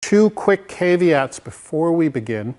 two quick caveats before we begin.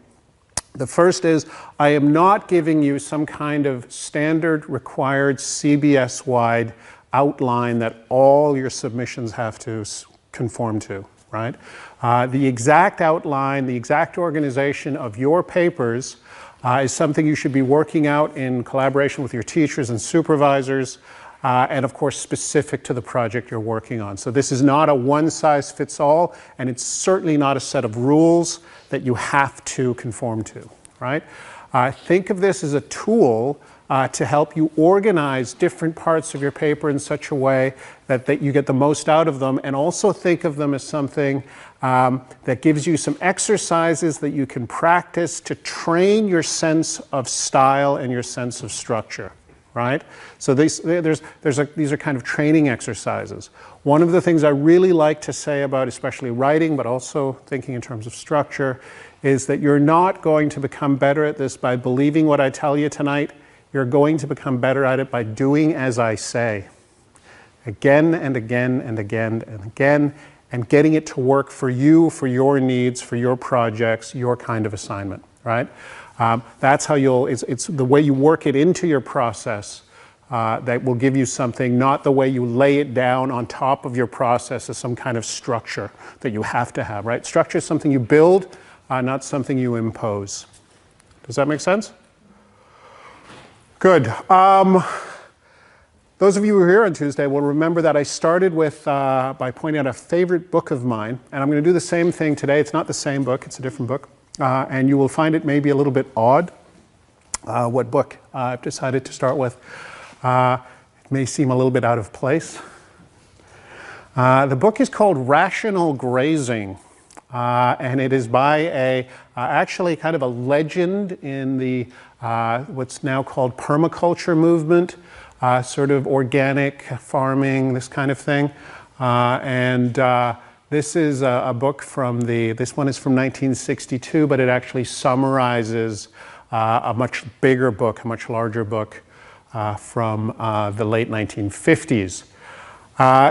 The first is, I am not giving you some kind of standard required CBS-wide outline that all your submissions have to conform to, right? The exact outline, the exact organization of your papers is something you should be working out in collaboration with your teachers and supervisors, and of course specific to the project you're working on. So this is not a one-size-fits-all, and it's certainly not a set of rules that you have to conform to, right? Think of this as a tool to help you organize different parts of your paper in such a way that you get the most out of them, and also think of them as something that gives you some exercises that you can practice to train your sense of style and your sense of structure, right? So these are kind of training exercises. One of the things I really like to say about especially writing, but also thinking in terms of structure, is that you're not going to become better at this by believing what I tell you tonight. You're going to become better at it by doing as I say. Again and again and again and again, and getting it to work for you, for your needs, for your projects, your kind of assignment, right? That's how it's the way you work it into your process that will give you something, not the way you lay it down on top of your process as some kind of structure that you have to have, right? Structure is something you build, not something you impose. Does that make sense? Good. Those of you who were here on Tuesday will remember that I started with by pointing out a favorite book of mine, and I'm going to do the same thing today. It's not the same book, it's a different book, and you will find it maybe a little bit odd what book I've decided to start with. It may seem a little bit out of place. The book is called Rational Grazing, and it is by actually kind of a legend in the what's now called permaculture movement, sort of organic farming, this kind of thing. This is a book from this one is from 1962, but it actually summarizes a much bigger book, a much larger book from the late 1950s.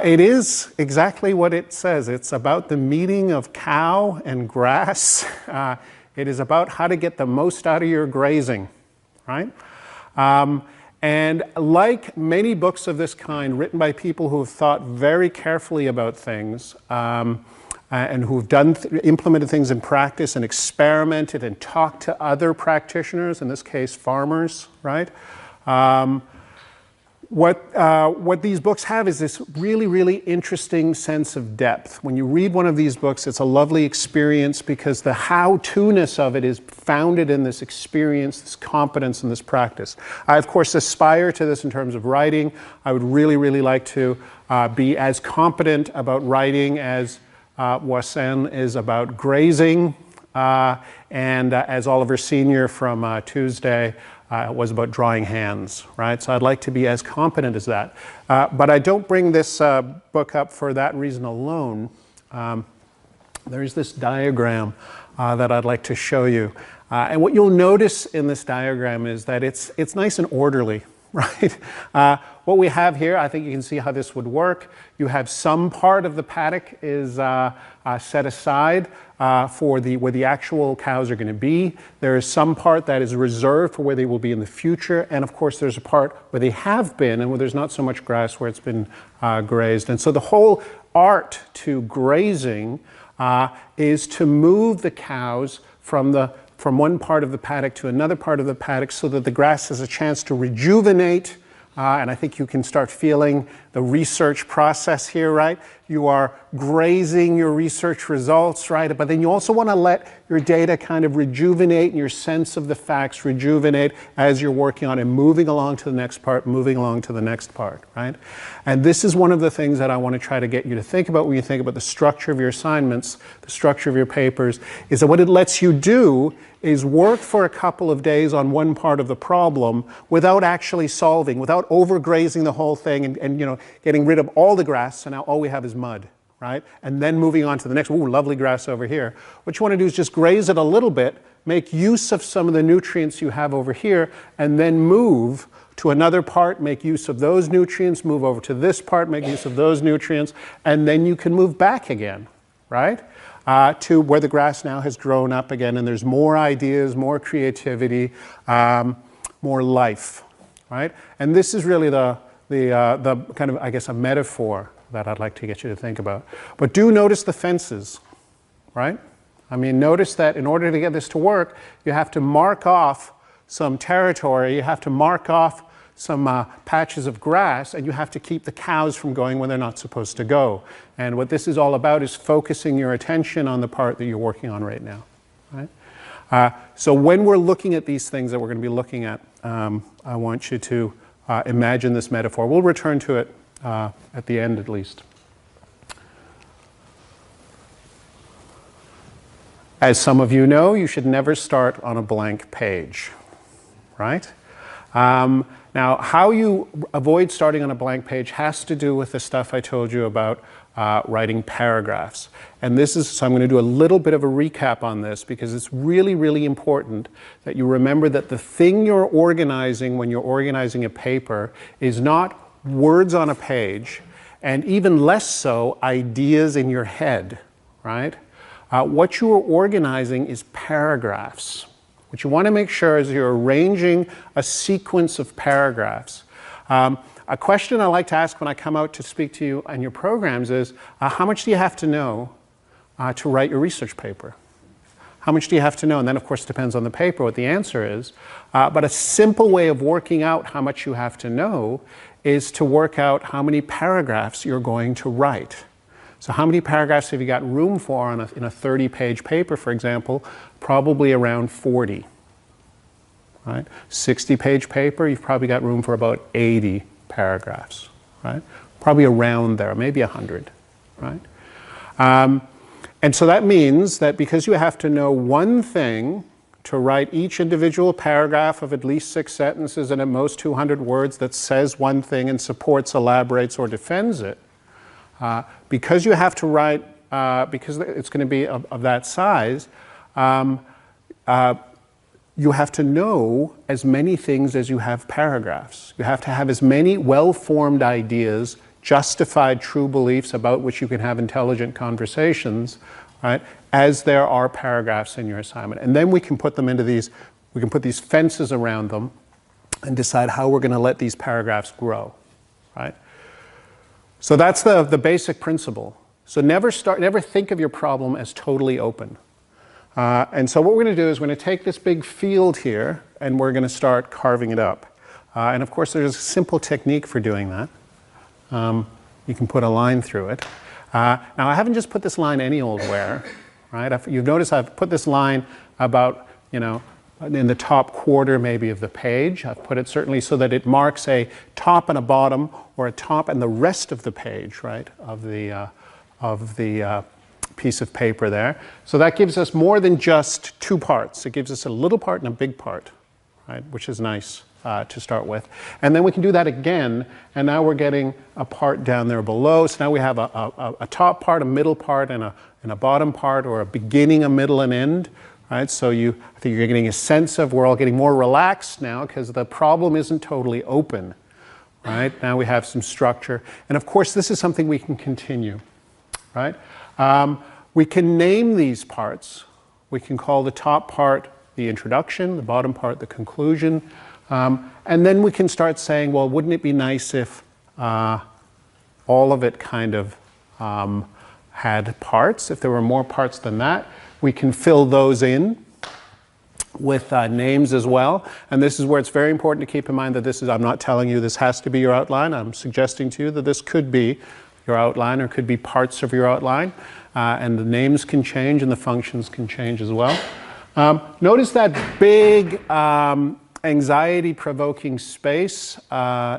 It is exactly what it says. It's about the meeting of cow and grass. It is about how to get the most out of your grazing, right? And like many books of this kind written by people who have thought very carefully about things and who've implemented things in practice and experimented and talked to other practitioners, in this case farmers, right? What these books have is this really, really interesting sense of depth. When you read one of these books, it's a lovely experience because the how-to-ness of it is founded in this experience, this competence, and this practice. I, of course, aspire to this in terms of writing. I would really, really like to be as competent about writing as Wasen is about grazing, and as Oliver Sr. from Tuesday was about drawing hands, right? So I'd like to be as competent as that. But I don't bring this book up for that reason alone. There's this diagram that I'd like to show you. And what you'll notice in this diagram is that it's nice and orderly, right? What we have here, I think you can see how this would work. You have some part of the paddock is set aside for where the actual cows are going to be. There is some part that is reserved for where they will be in the future. And of course, there's a part where they have been and where there's not so much grass where it's been grazed. And so the whole art to grazing is to move the cows from one part of the paddock to another part of the paddock so that the grass has a chance to rejuvenate. And I think you can start feeling the research process here, right? You are grazing your research results, right? But then you also want to let your data kind of rejuvenate and your sense of the facts rejuvenate as you're working on it, moving along to the next part, moving along to the next part, right? And this is one of the things that I want to try to get you to think about when you think about the structure of your assignments, the structure of your papers, is that what it lets you do is work for a couple of days on one part of the problem without actually solving, without overgrazing the whole thing and getting rid of all the grass, so now all we have is mud, right? And then moving on to the next, ooh, lovely grass over here. What you want to do is just graze it a little bit, make use of some of the nutrients you have over here, and then move to another part, make use of those nutrients, move over to this part, make use of those nutrients, and then you can move back again, right? to where the grass now has grown up again, and there's more ideas, more creativity, more life, right? And this is really the kind of, I guess, a metaphor that I'd like to get you to think about. But do notice the fences, right? I mean, notice that in order to get this to work, you have to mark off some territory, you have to mark off some patches of grass, and you have to keep the cows from going when they're not supposed to go. And what this is all about is focusing your attention on the part that you're working on right now, right? So when we're looking at these things that we're going to be looking at, I want you to imagine this metaphor. We'll return to it at the end at least. As some of you know, you should never start on a blank page, right? Now, how you avoid starting on a blank page has to do with the stuff I told you about writing paragraphs. And this is, so I'm going to do a little bit of a recap on this because it's really, really important that you remember that the thing you're organizing when you're organizing a paper is not words on a page, and even less so, ideas in your head, right? What you are organizing is paragraphs. What you want to make sure is you're arranging a sequence of paragraphs. A question I like to ask when I come out to speak to you on your programs is, how much do you have to know to write your research paper? How much do you have to know? And then, of course, it depends on the paper what the answer is. But a simple way of working out how much you have to know is to work out how many paragraphs you're going to write. So how many paragraphs have you got room for in a 30-page paper, for example? Probably around 40. Right? 60-page paper, you've probably got room for about 80 paragraphs. Right? Probably around there, maybe 100. Right? And so that means that because you have to know one thing to write each individual paragraph of at least 6 sentences and at most 200 words that says one thing and supports, elaborates, or defends it, because you have to write, because it's going to be of that size, you have to know as many things as you have paragraphs. You have to have as many well-formed ideas, justified true beliefs about which you can have intelligent conversations, right, as there are paragraphs in your assignment. And then we can put them into these, we can put these fences around them and decide how we're going to let these paragraphs grow, right? So that's the basic principle. So never think of your problem as totally open. And so what we're going to do is we're going to take this big field here and we're going to start carving it up. And of course there's a simple technique for doing that. You can put a line through it. Now I haven't just put this line any old where, right? You've noticed I've put this line about, you know, in the top quarter maybe of the page. I've put it certainly so that it marks a top and a bottom, or a top and the rest of the page, right, of the piece of paper there. So that gives us more than just 2 parts. It gives us a little part and a big part, right, which is nice to start with. And then we can do that again, and now we're getting a part down there below. So now we have a top part, a middle part, and a bottom part, or a beginning, a middle, and end. Right, so I think you're getting a sense of, we're all getting more relaxed now because the problem isn't totally open. Right? Now we have some structure. And of course, this is something we can continue. Right? We can name these parts. We can call the top part the introduction, the bottom part the conclusion. And then we can start saying, well, wouldn't it be nice if all of it kind of had parts, if there were more parts than that? We can fill those in with names as well. And this is where it's very important to keep in mind that this is, I'm not telling you this has to be your outline. I'm suggesting to you that this could be your outline or could be parts of your outline. And the names can change and the functions can change as well. Notice that big anxiety-provoking space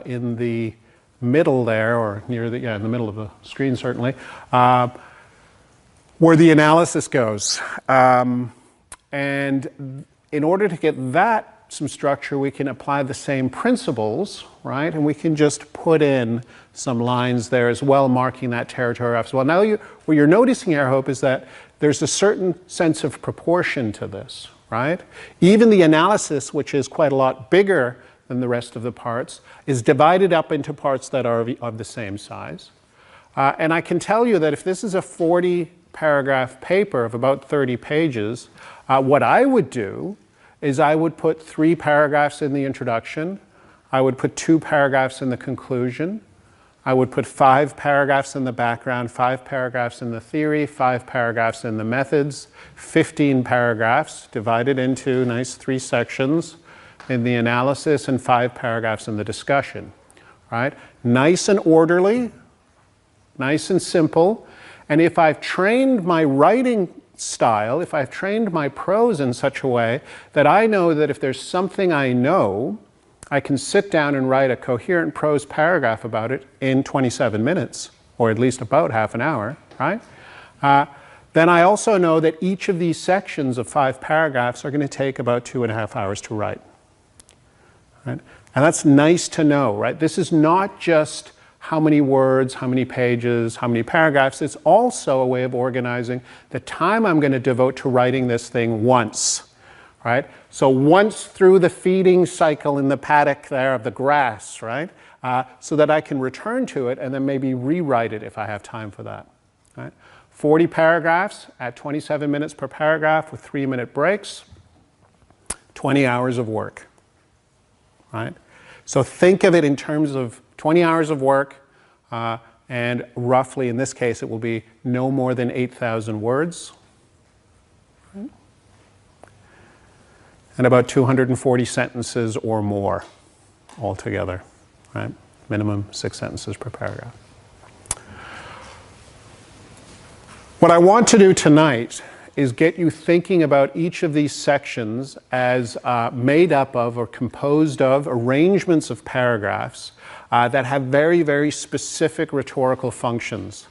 in the middle there, or near the, in the middle of the screen certainly, where the analysis goes. And in order to get that some structure, we can apply the same principles, right? And we can just put in some lines there as well, marking that territory off as well. Now, what you're noticing here, I hope, is that there's a certain sense of proportion to this, right? Even the analysis, which is quite a lot bigger than the rest of the parts, is divided up into parts that are of the same size. And I can tell you that if this is a 40 paragraph paper of about 30 pages, what I would do is I would put 3 paragraphs in the introduction, I would put 2 paragraphs in the conclusion, I would put 5 paragraphs in the background, 5 paragraphs in the theory, 5 paragraphs in the methods, 15 paragraphs divided into nice 3 sections in the analysis, and 5 paragraphs in the discussion. Right? Nice and orderly, nice and simple. And if I've trained my writing style, if I've trained my prose in such a way that I know that if there's something I know, I can sit down and write a coherent prose paragraph about it in 27 minutes, or at least about half an hour, right? Then I also know that each of these sections of 5 paragraphs are going to take about 2.5 hours to write. Right? And that's nice to know, right? This is not just how many words, how many pages, how many paragraphs. It's also a way of organizing the time I'm going to devote to writing this thing once. Right? So once through the feeding cycle in the paddock there of the grass, right? So that I can return to it and then maybe rewrite it if I have time for that. Right? 40 paragraphs at 27 minutes per paragraph with 3-minute breaks, 20 hours of work. Right? So think of it in terms of 20 hours of work, and roughly in this case it will be no more than 8,000 words. And about 240 sentences or more altogether, right? Minimum 6 sentences per paragraph. What I want to do tonight is get you thinking about each of these sections as made up of or composed of arrangements of paragraphs that have very, very specific rhetorical functions.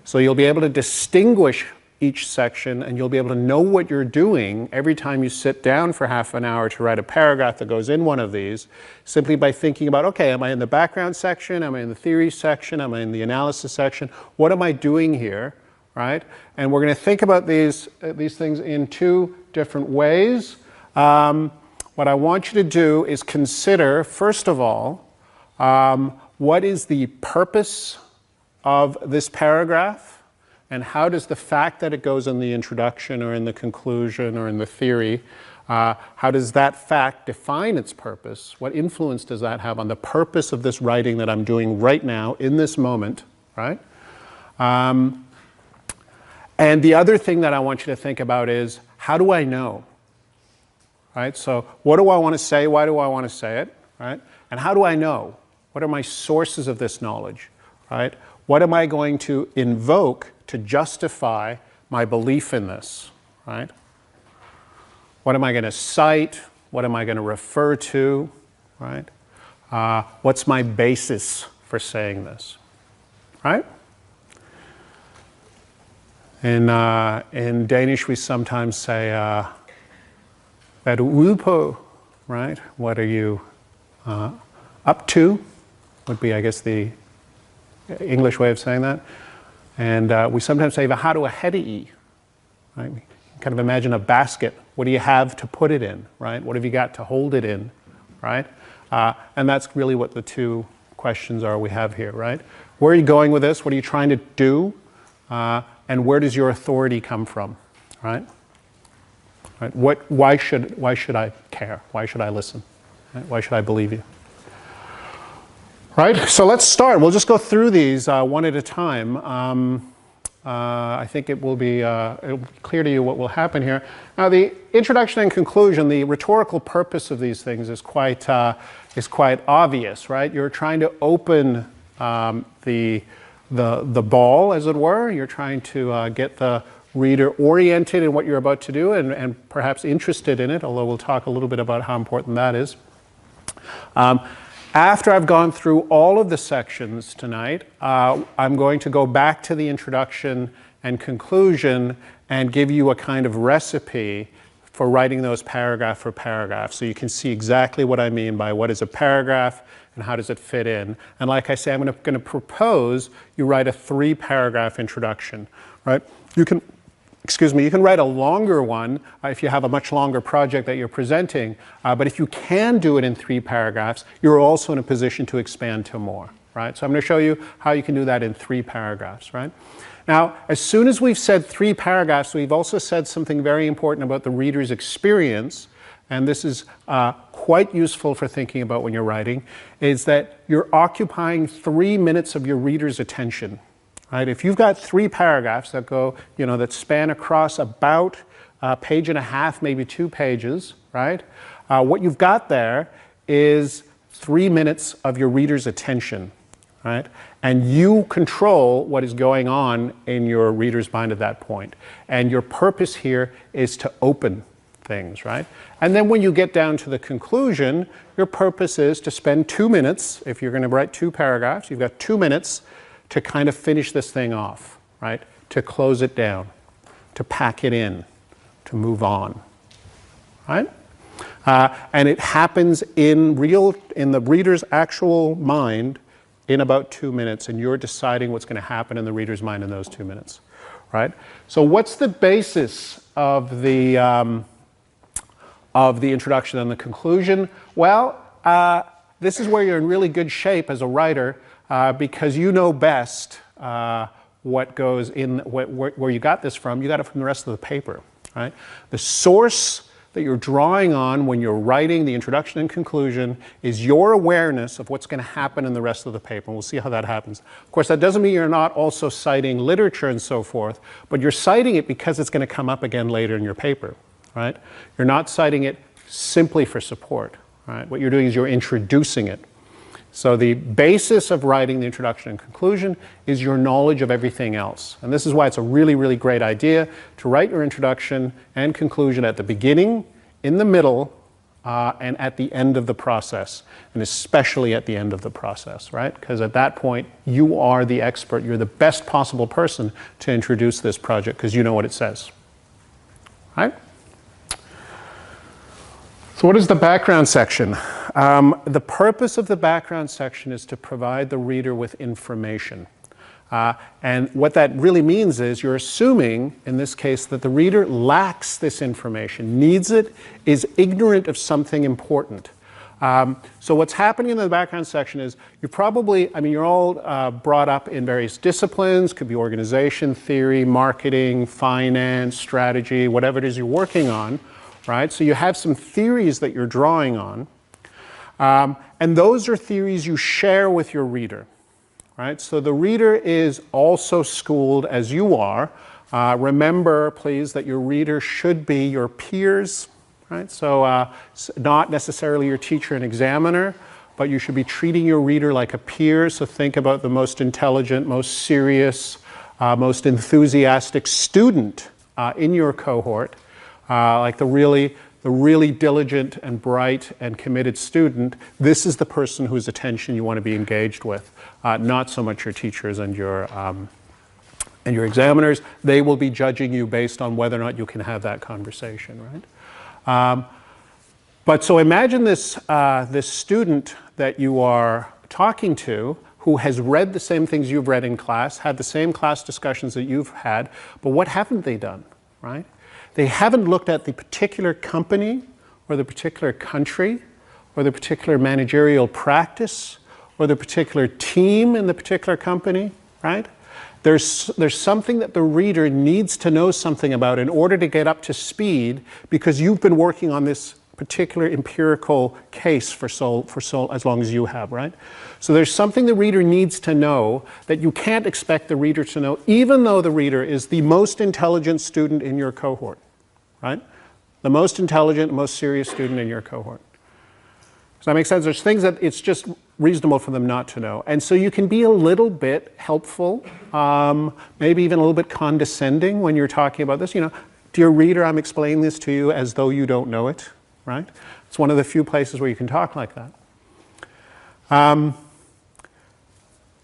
So you'll be able to distinguish each section, and you'll be able to know what you're doing every time you sit down for half an hour to write a paragraph that goes in one of these, simply by thinking about, okay, am I in the background section? Am I in the theory section? Am I in the analysis section? What am I doing here, right? And we're going to think about these things in 2 different ways. What I want you to do is consider, first of all, what is the purpose of this paragraph? And how does the fact that it goes in the introduction or in the conclusion or in the theory, how does that fact define its purpose? What influence does that have on the purpose of this writing that I'm doing right now in this moment, right? And the other thing that I want you to think about is, how do I know? Right? So what do I want to say? Why do I want to say it? Right? And how do I know? What are my sources of this knowledge? Right? What am I going to invoke to justify my belief in this, right? What am I going to cite? What am I going to refer to, right? What's my basis for saying this, right? In Danish, we sometimes say, "Hvad er du ude på?" Right? What are you up to? Would be, I guess, the English way of saying that. And we sometimes say, "Hvad har du ahead of you?" Right? We kind of imagine a basket. What do you have to put it in, right? What have you got to hold it in, right? And that's really what the 2 questions are we have here, right? Where are you going with this? What are you trying to do? And where does your authority come from, right? Right? Why should I care? Why should I listen? Right? Why should I believe you? Right, so let's start. We'll just go through these one at a time. I think it'll be clear to you what will happen here. Now, the introduction and conclusion, the rhetorical purpose of these things is quite obvious, right? You're trying to open the ball, as it were. You're trying to get the reader oriented in what you're about to do and perhaps interested in it, although we'll talk a little bit about how important that is. After I've gone through all of the sections tonight, I'm going to go back to the introduction and conclusion and give you a kind of recipe for writing those paragraph for paragraph, so you can see exactly what I mean by what is a paragraph and how does it fit in. And like I say, I'm going to propose you write a 3-paragraph introduction, right? You can write a longer one if you have a much longer project that you're presenting, but if you can do it in 3 paragraphs, you're also in a position to expand to more, right? So I'm going to show you how you can do that in 3 paragraphs, right? Now, as soon as we've said 3 paragraphs, we've also said something very important about the reader's experience, and this is quite useful for thinking about when you're writing, is that you're occupying 3 minutes of your reader's attention. Right? If you've got 3 paragraphs that go, that span across about a page and a half, maybe 2 pages, right? What you've got there is 3 minutes of your reader's attention, right? And you control what is going on in your reader's mind at that point. And your purpose here is to open things, right? And then when you get down to the conclusion, your purpose is to spend 2 minutes. If you're going to write 2 paragraphs, you've got 2 minutes to kind of finish this thing off, right? To close it down, to pack it in, to move on, right? And it happens in the reader's actual mind in about 2 minutes, and you're deciding what's going to happen in the reader's mind in those 2 minutes, right? So what's the basis of the introduction and the conclusion? Well, this is where you're in really good shape as a writer, because you know best what goes in, where you got this from. You got it from the rest of the paper, right? The source that you're drawing on when you're writing the introduction and conclusion is your awareness of what's going to happen in the rest of the paper, and we'll see how that happens. Of course, that doesn't mean you're not also citing literature and so forth, but you're citing it because it's going to come up again later in your paper, right? You're not citing it simply for support, right? What you're doing is you're introducing it. So the basis of writing the introduction and conclusion is your knowledge of everything else. And this is why it's a really, really great idea to write your introduction and conclusion at the beginning, in the middle, and at the end of the process. And especially at the end of the process, right? Because at that point, you are the expert. You're the best possible person to introduce this project because you know what it says, right? So what is the background section? The purpose of the background section is to provide the reader with information. And what that really means is you're assuming, in this case, that the reader lacks this information, needs it, is ignorant of something important. So what's happening in the background section is you're all brought up in various disciplines, could be organization, theory, marketing, finance, strategy, whatever it is you're working on. Right? So you have some theories that you're drawing on, and those are theories you share with your reader. Right? So the reader is also schooled as you are. Remember, please, that your reader should be your peers. Right? So not necessarily your teacher and examiner, but you should be treating your reader like a peer. So think about the most intelligent, most serious, most enthusiastic student in your cohort. Like the really diligent and bright and committed student, this is the person whose attention you want to be engaged with, not so much your teachers and your examiners. They will be judging you based on whether or not you can have that conversation, right? But so imagine this student that you are talking to who has read the same things you've read in class, had the same class discussions that you've had, but what haven't they done, right? They haven't looked at the particular company or the particular country or the particular managerial practice or the particular team in the particular company, right? There's something that the reader needs to know something about in order to get up to speed because you've been working on this particular empirical case for as long as you have, right? So there's something the reader needs to know that you can't expect the reader to know, even though the reader is the most intelligent student in your cohort, right? The most intelligent, most serious student in your cohort. Does that make sense? There's things that it's just reasonable for them not to know. And so you can be a little bit helpful, maybe even a little bit condescending when you're talking about this. Dear reader, I'm explaining this to you as though you don't know it. Right? It's one of the few places where you can talk like that. And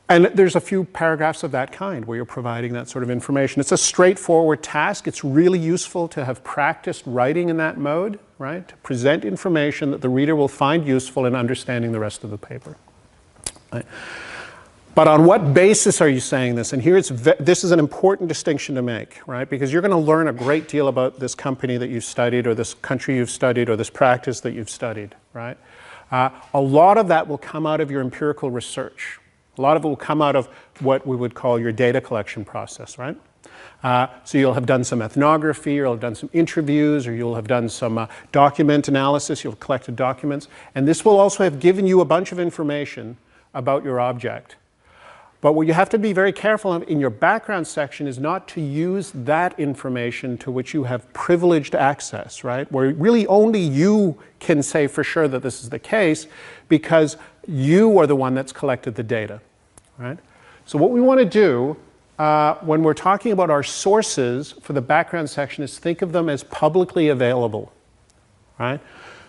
there's a few paragraphs of that kind where you're providing that sort of information. It's a straightforward task. It's really useful to have practiced writing in that mode, right? To present information that the reader will find useful in understanding the rest of the paper. Right? But on what basis are you saying this? And here this is an important distinction to make, right? Because you're going to learn a great deal about this company that you've studied or this country you've studied or this practice that you've studied, right? A lot of that will come out of your empirical research, A lot of it will come out of what we would call your data collection process, right? So you'll have done some ethnography, or you'll have done some interviews, or you'll have done some document analysis, you'll have collected documents, and this will also have given you a bunch of information about your object. But what you have to be very careful of in your background section is not to use that information to which you have privileged access, right? Where really only you can say for sure that this is the case because you are the one that's collected the data, right? So what we want to do when we're talking about our sources for the background section is think of them as publicly available, right?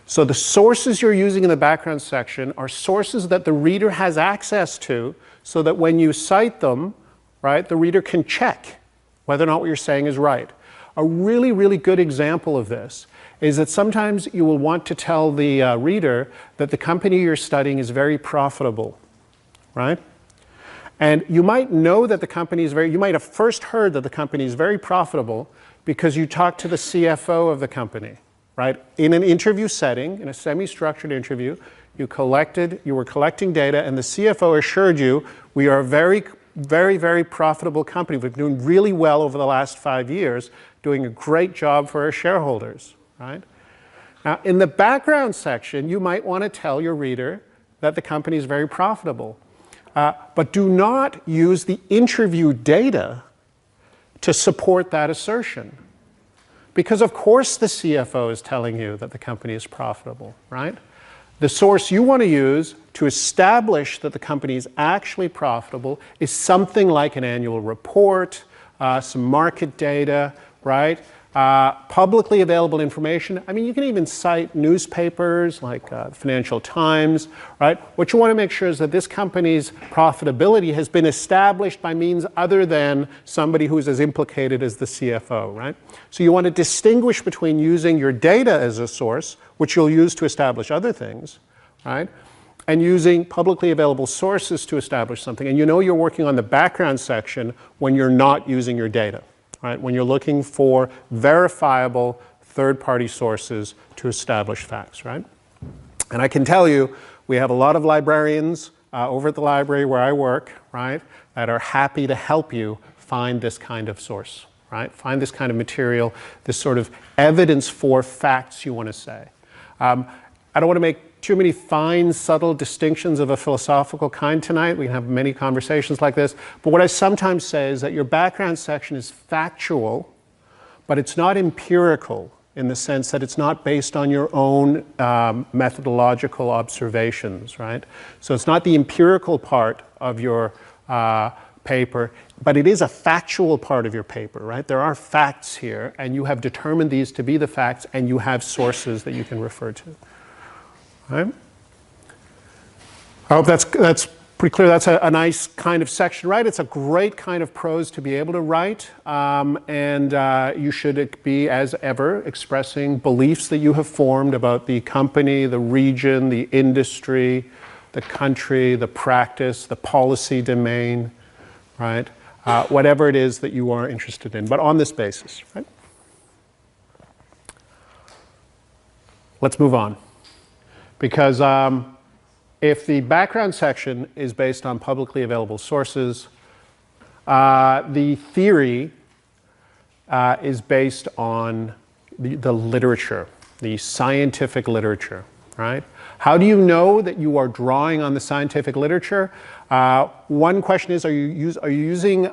So the sources you're using in the background section are sources that the reader has access to so that when you cite them, right, the reader can check whether or not what you're saying is right. A really, really good example of this is that sometimes you will want to tell the reader that the company you're studying is very profitable, right? And you might know that the company is you might have first heard that the company is very profitable because you talked to the CFO of the company, right? In an interview setting, in a semi-structured interview, you were collecting data and the CFO assured you, we are a very, very, very profitable company. We've been doing really well over the last 5 years, doing a great job for our shareholders, right? Now, in the background section, you might want to tell your reader that the company is very profitable. But do not use the interview data to support that assertion. Because of course the CFO is telling you that the company is profitable, right? The source you want to use to establish that the company is actually profitable is something like an annual report, some market data, right? Publicly available information. I mean, you can even cite newspapers like Financial Times, right? What you want to make sure is that this company's profitability has been established by means other than somebody who's as implicated as the CFO, right? So you want to distinguish between using your data as a source, which you'll use to establish other things, right? And using publicly available sources to establish something. And you know you're working on the background section when you're not using your data. Right, when you're looking for verifiable third-party sources to establish facts, right? And I can tell you, we have a lot of librarians over at the library where I work, right, that are happy to help you find this kind of source, right? Find this kind of material, this sort of evidence for facts you want to say. I don't want to make too many fine, subtle distinctions of a philosophical kind tonight. We can have many conversations like this. But what I sometimes say is that your background section is factual, but it's not empirical in the sense that it's not based on your own methodological observations, right? So it's not the empirical part of your paper, but it is a factual part of your paper, right? There are facts here, and you have determined these to be the facts, and you have sources that you can refer to. Right? I hope that's pretty clear. That's a nice kind of section, right? It's a great kind of prose to be able to write, and you should be, as ever, expressing beliefs that you have formed about the company, the region, the industry, the country, the practice, the policy domain, right? Whatever it is that you are interested in, but on this basis, right? Let's move on. Because if the background section is based on publicly available sources, the theory is based on the literature, the scientific literature, right? How do you know that you are drawing on the scientific literature? One question is, are you using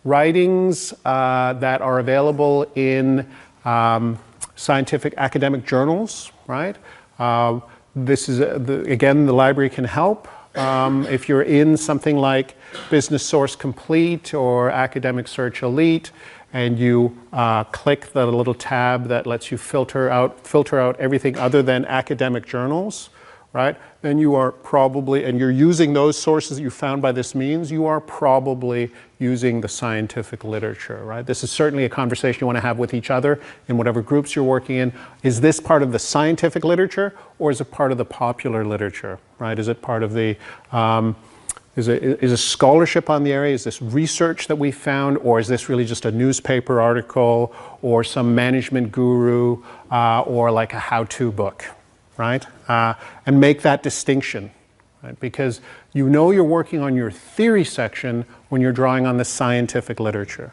writings that are available in scientific academic journals, right? This is, again, the library can help. If you're in something like Business Source Complete or Academic Search Elite, and you click the little tab that lets you filter out everything other than academic journals, right? Then you are probably, and you're using those sources that you found by this means, you are probably using the scientific literature, right? This is certainly a conversation you want to have with each other in whatever groups you're working in. Is this part of the scientific literature, or is it part of the popular literature, right? Is it part of the, is a scholarship on the area? Is this research that we found, or is this really just a newspaper article, or some management guru, or like a how-to book, right? And make that distinction, right? Because you know you're working on your theory section when you're drawing on the scientific literature.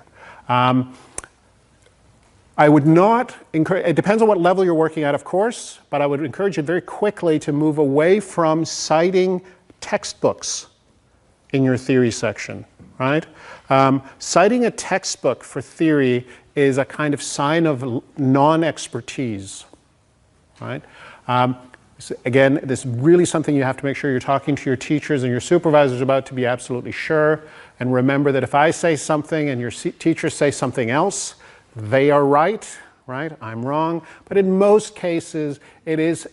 I would not encourage, it depends on what level you're working at, of course, but I would encourage you very quickly to move away from citing textbooks in your theory section, right? Citing a textbook for theory is a kind of sign of non-expertise, right? Again, this is really something you have to make sure you're talking to your teachers and your supervisors about to be absolutely sure. And remember that if I say something and your teachers say something else, they are right, right? I'm wrong. But in most cases, it is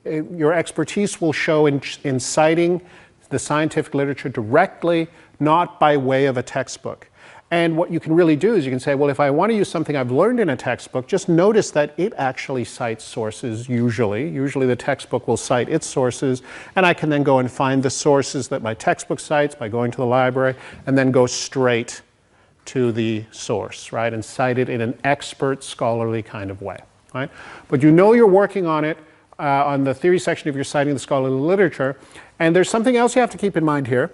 your expertise will show in citing the scientific literature directly, not by way of a textbook. And what you can really do is you can say, well, if I want to use something I've learned in a textbook, just notice that it actually cites sources usually. Usually the textbook will cite its sources, and I can then go and find the sources that my textbook cites by going to the library, and then go straight to the source, right, and cite it in an expert, scholarly kind of way, right? But you know you're working on it on the theory section if you're citing the scholarly literature. And there's something else you have to keep in mind here,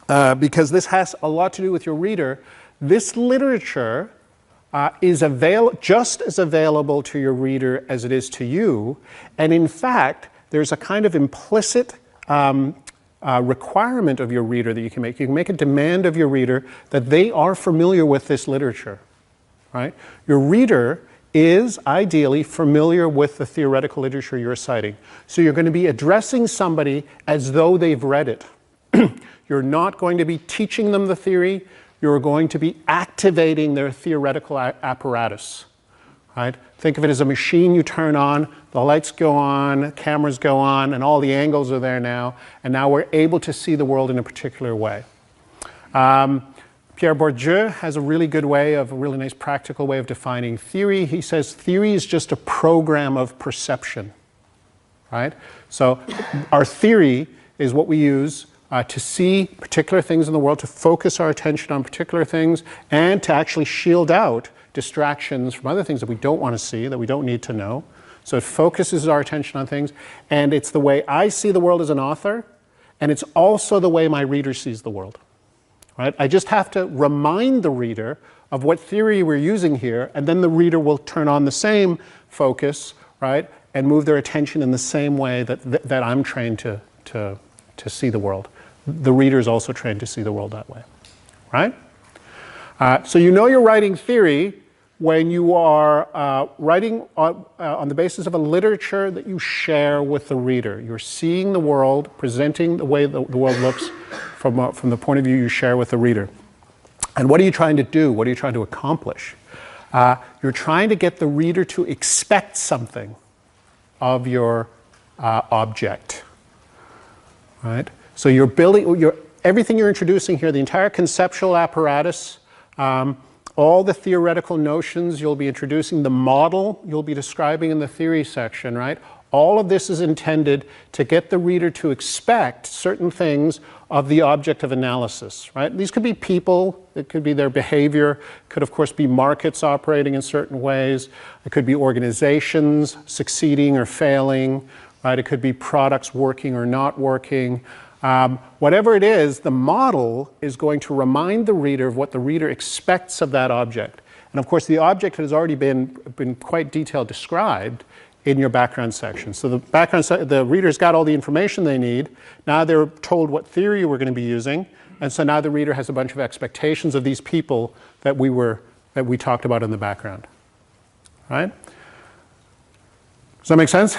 because this has a lot to do with your reader. This literature is just as available to your reader as it is to you. And in fact, there's a kind of implicit requirement of your reader that you can make. You can make a demand of your reader that they are familiar with this literature, right? Your reader is ideally familiar with the theoretical literature you're citing. So you're going to be addressing somebody as though they've read it. You're not going to be teaching them the theory. You're going to be activating their theoretical apparatus, right? Think of it as a machine you turn on, the lights go on, cameras go on, and all the angles are there now, and now we're able to see the world in a particular way. Pierre Bourdieu has a really good way of, a really nice practical way of defining theory. He says theory is just a program of perception, right? So our theory is what we use to see particular things in the world, to focus our attention on particular things, and to actually shield out distractions from other things that we don't want to see, that we don't need to know. So it focuses our attention on things, and it's the way I see the world as an author, and it's also the way my reader sees the world. Right? I just have to remind the reader of what theory we're using here, and then the reader will turn on the same focus, right, and move their attention in the same way that I'm trained to see the world. The reader is also trained to see the world that way, right? So you know you're writing theory when you are writing on the basis of a literature that you share with the reader. You're seeing the world, presenting the way the world looks from the point of view you share with the reader. And what are you trying to do? What are you trying to accomplish? You're trying to get the reader to expect something of your object, right? So you're building, everything you're introducing here, the entire conceptual apparatus, all the theoretical notions you'll be introducing, the model you'll be describing in the theory section, right? All of this is intended to get the reader to expect certain things of the object of analysis, right? These could be people, it could be their behavior, it could of course be markets operating in certain ways, it could be organizations succeeding or failing, right? It could be products working or not working. Whatever it is, the model is going to remind the reader of what the reader expects of that object. And of course the object has already been quite detailed described in your background section. So the reader's got all the information they need. Now they're told what theory we're going to be using, and so now the reader has a bunch of expectations of these people that we talked about in the background. Right? Does that make sense?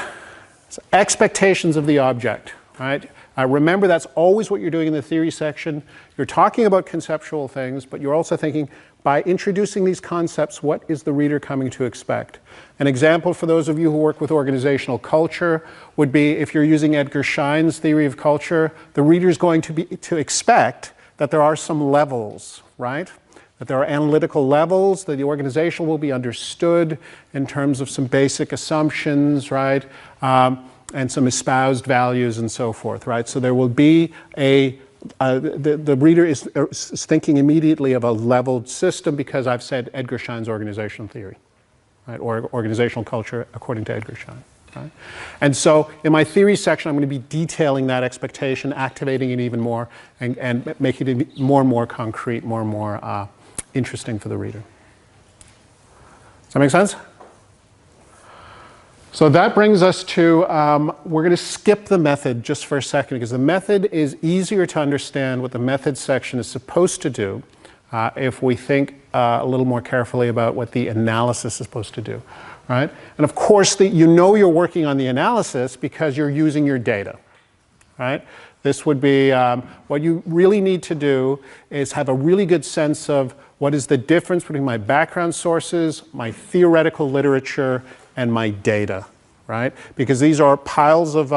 So expectations of the object. Right? Remember, that's always what you're doing in the theory section. You're talking about conceptual things, but you're also thinking, by introducing these concepts, what is the reader coming to expect? An example for those of you who work with organizational culture would be if you're using Edgar Schein's theory of culture, the reader's going to expect that there are some levels, right? That there are analytical levels, that the organization will be understood in terms of some basic assumptions, right? And some espoused values and so forth, right? So there will be the reader is thinking immediately of a leveled system because I've said Edgar Schein's organizational theory, right? Or organizational culture according to Edgar Schein. Right? And so in my theory section, I'm going to be detailing that expectation, activating it even more, and making it more and more concrete, more and more interesting for the reader. Does that make sense? So that brings us to, we're going to skip the method just for a second, because the method is easier to understand what the method section is supposed to do if we think a little more carefully about what the analysis is supposed to do. Right? And of course, you know you're working on the analysis because you're using your data. Right? This would be, what you really need to do is have a really good sense of what is the difference between my background sources, my theoretical literature, and my data. Right? Because these are piles of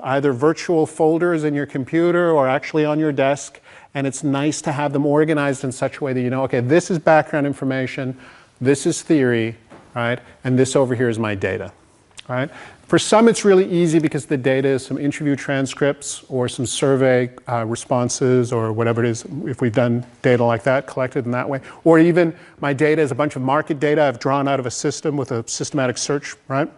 either virtual folders in your computer or actually on your desk, and it's nice to have them organized in such a way that you know, okay, this is background information, this is theory, right? And this over here is my data, right? For some, it's really easy because the data is some interview transcripts or some survey responses or whatever it is, if we've done data like that, collected in that way. Or even my data is a bunch of market data I've drawn out of a system with a systematic search, right?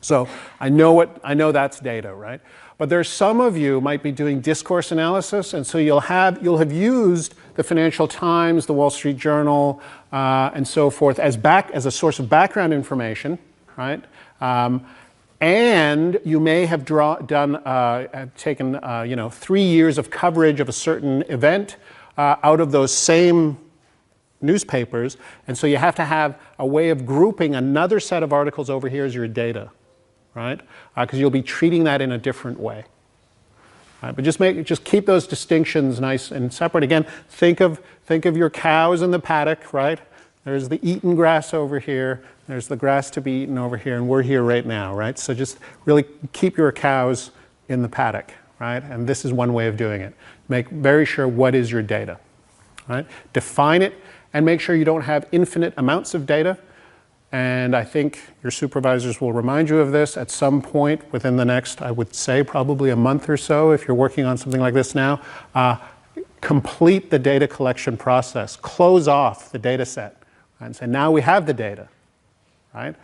So I know that's data, right? But there's some of you might be doing discourse analysis, and so you'll have used the Financial Times, the Wall Street Journal, and so forth as a source of background information, right? And you may have taken 3 years of coverage of a certain event out of those same newspapers, and so you have to have a way of grouping another set of articles over here as your data. Right? Because you'll be treating that in a different way. Right? But just keep those distinctions nice and separate. Again, think of your cows in the paddock, right? There's the eaten grass over here. There's the grass to be eaten over here, and we're here right now, right? So just really keep your cows in the paddock, right? And this is one way of doing it. Make very sure what is your data, right? Define it, and make sure you don't have infinite amounts of data. And I think your supervisors will remind you of this at some point within the next, I would say, probably a month or so, if you're working on something like this now. Complete the data collection process. Close off the data set. And say, now we have the data. Right?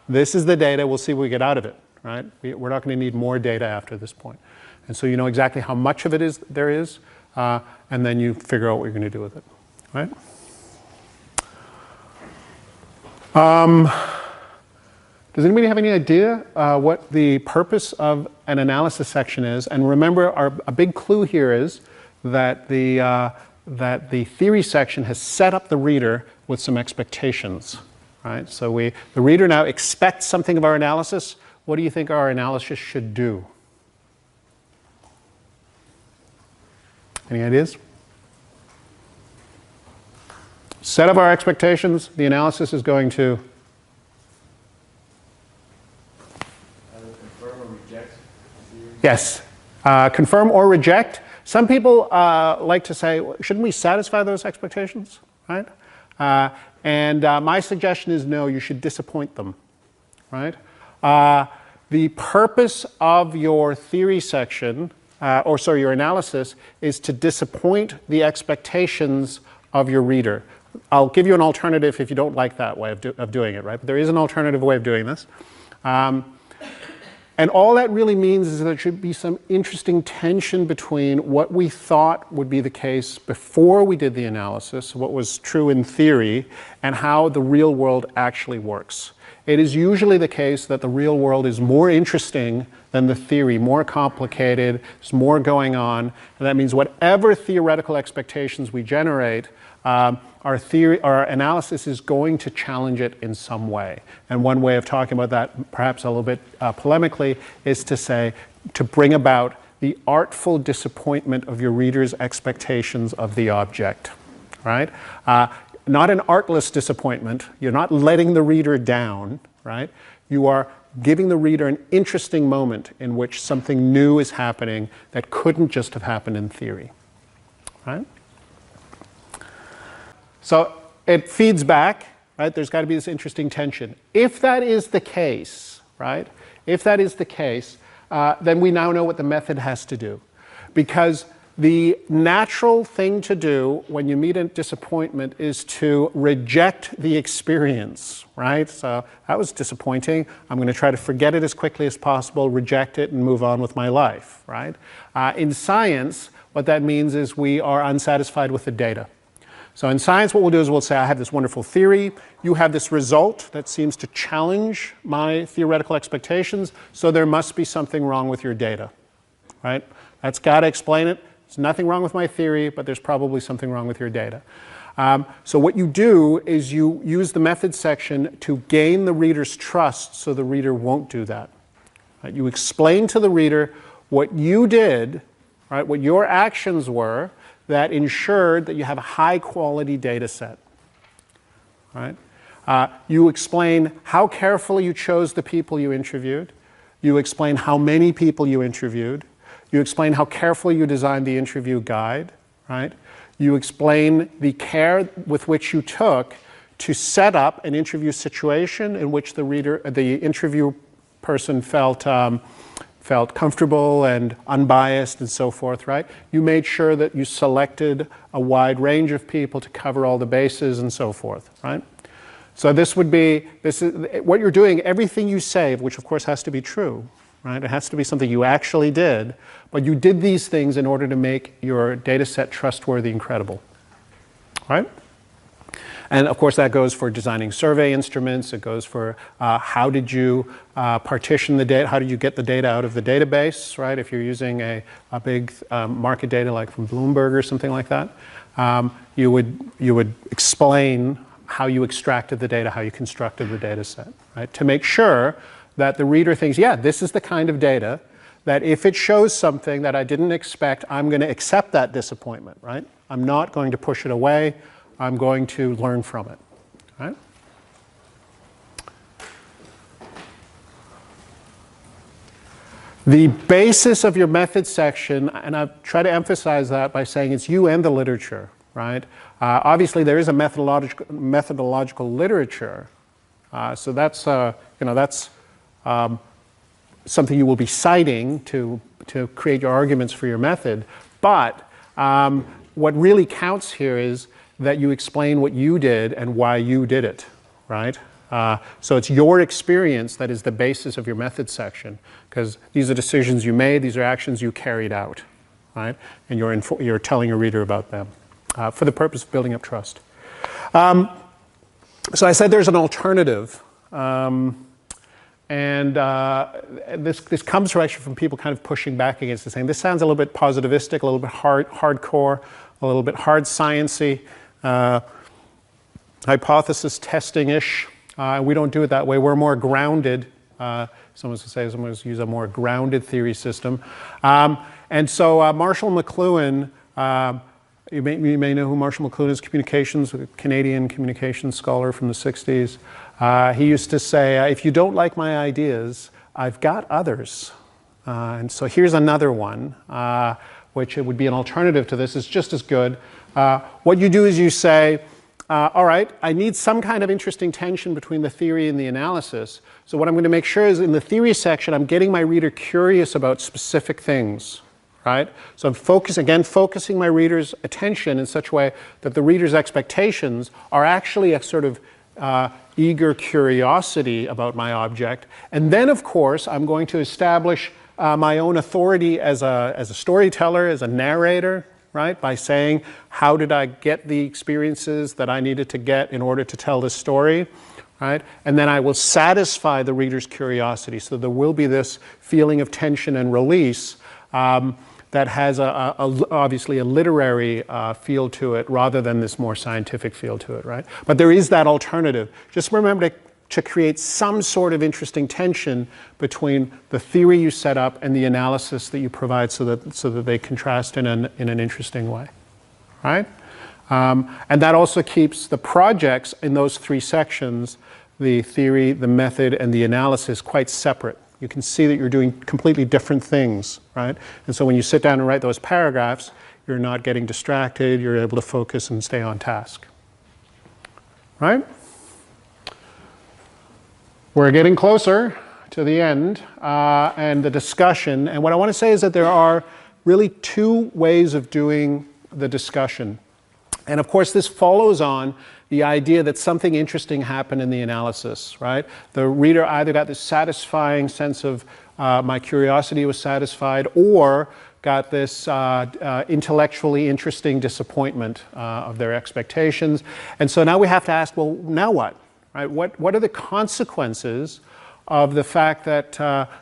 This is the data. We'll see what we get out of it. Right? We're not going to need more data after this point. And so you know exactly how much of it there is, and then you figure out what you're going to do with it. Right? Does anybody have any idea what the purpose of an analysis section is? And remember, a big clue here is that the theory section has set up the reader with some expectations. Right? So the reader now expects something of our analysis. What do you think our analysis should do? Any ideas? Set up our expectations. The analysis is going to confirm or reject. Yes, confirm or reject. Some people like to say, shouldn't we satisfy those expectations, right? And my suggestion is no. You should disappoint them, right? The purpose of your theory section, your analysis, is to disappoint the expectations of your reader. I'll give you an alternative if you don't like that way of doing it, right? But there is an alternative way of doing this. And all that really means is that there should be some interesting tension between what we thought would be the case before we did the analysis, what was true in theory, and how the real world actually works. It is usually the case that the real world is more interesting than the theory, more complicated, there's more going on, and that means whatever theoretical expectations we generate, our analysis is going to challenge it in some way. And one way of talking about that, perhaps a little bit polemically, is to say, to bring about the artful disappointment of your reader's expectations of the object, right? Not an artless disappointment. You're not letting the reader down, right? You are giving the reader an interesting moment in which something new is happening that couldn't just have happened in theory, right? So it feeds back, right? There's got to be this interesting tension. If that is the case, right? If that is the case, then we now know what the method has to do. Because The natural thing to do when you meet a disappointment is to reject the experience, right? So that was disappointing. I'm going to try to forget it as quickly as possible, reject it, and move on with my life, right? In science, what that means is we are unsatisfied with the data. So in science, what we'll do is we'll say, I have this wonderful theory. You have this result that seems to challenge my theoretical expectations, so there must be something wrong with your data, right? That's got to explain it. There's nothing wrong with my theory, but there's probably something wrong with your data. So what you do is you use the methods section to gain the reader's trust so the reader won't do that. Right? You explain to the reader what you did, right, what your actions were that ensured that you have a high-quality data set. Right? You explain how carefully you chose the people you interviewed. You explain how many people you interviewed. You explain how carefully you designed the interview guide, right? You explain the care with which you took to set up an interview situation in which the interview person felt comfortable and unbiased and so forth, right? You made sure that you selected a wide range of people to cover all the bases and so forth, right? So this is what you're doing, everything you say, which of course has to be true, right? It has to be something you actually did, but you did these things in order to make your data set trustworthy and credible, right? And of course that goes for designing survey instruments. It goes for how did you partition the data, how did you get the data out of the database, right? If you're using a big market data like from Bloomberg or something like that, you would explain how you extracted the data, how you constructed the data set, right? To make sure that the reader thinks, yeah, this is the kind of data that if it shows something that I didn't expect, I'm going to accept that disappointment, right? I'm not going to push it away. I'm going to learn from it, right? The basis of your methods section, and I've tried to emphasize that by saying it's you and the literature, right? Obviously, there is a methodological literature, so that's something you will be citing to create your arguments for your method. But what really counts here is that you explain what you did and why you did it, right? So it's your experience that is the basis of your methods section, because these are decisions you made, these are actions you carried out, right? And you're telling your reader about them for the purpose of building up trust. So I said there's an alternative. This comes actually from people kind of pushing back against it, saying this sounds a little bit positivistic, a little bit hardcore, a little bit hard sciencey, hypothesis testing-ish. We don't do it that way. We're more grounded. Someone's use a more grounded theory system. And so Marshall McLuhan, you may know who Marshall McLuhan is, a Canadian communications scholar from the 60s. He used to say, if you don't like my ideas, I've got others. And so here's another one, which it would be an alternative to this. It's just as good. What you do is you say, all right, I need some kind of interesting tension between the theory and the analysis. So what I'm going to make sure is in the theory section, I'm getting my reader curious about specific things, right? So I'm focusing my reader's attention in such a way that the reader's expectations are actually a sort of eager curiosity about my object. And then, of course, I'm going to establish my own authority as a storyteller, as a narrator, right? By saying, how did I get the experiences that I needed to get in order to tell this story, right? And then I will satisfy the reader's curiosity. So there will be this feeling of tension and release that has obviously a literary feel to it rather than this more scientific feel to it, right? But there is that alternative. Just remember to create some sort of interesting tension between the theory you set up and the analysis that you provide so that they contrast in an interesting way, right? And that also keeps the projects in those three sections, the theory, the method, and the analysis, quite separate. You can see that you're doing completely different things, right? And so when you sit down and write those paragraphs, you're not getting distracted, you're able to focus and stay on task, right? We're getting closer to the end and the discussion. And what I want to say is that there are really two ways of doing the discussion. And of course, this follows on the idea that something interesting happened in the analysis, right? The reader either got this satisfying sense of my curiosity was satisfied, or got this intellectually interesting disappointment of their expectations. And so now we have to ask, well, now what? Right? What are the consequences of the fact that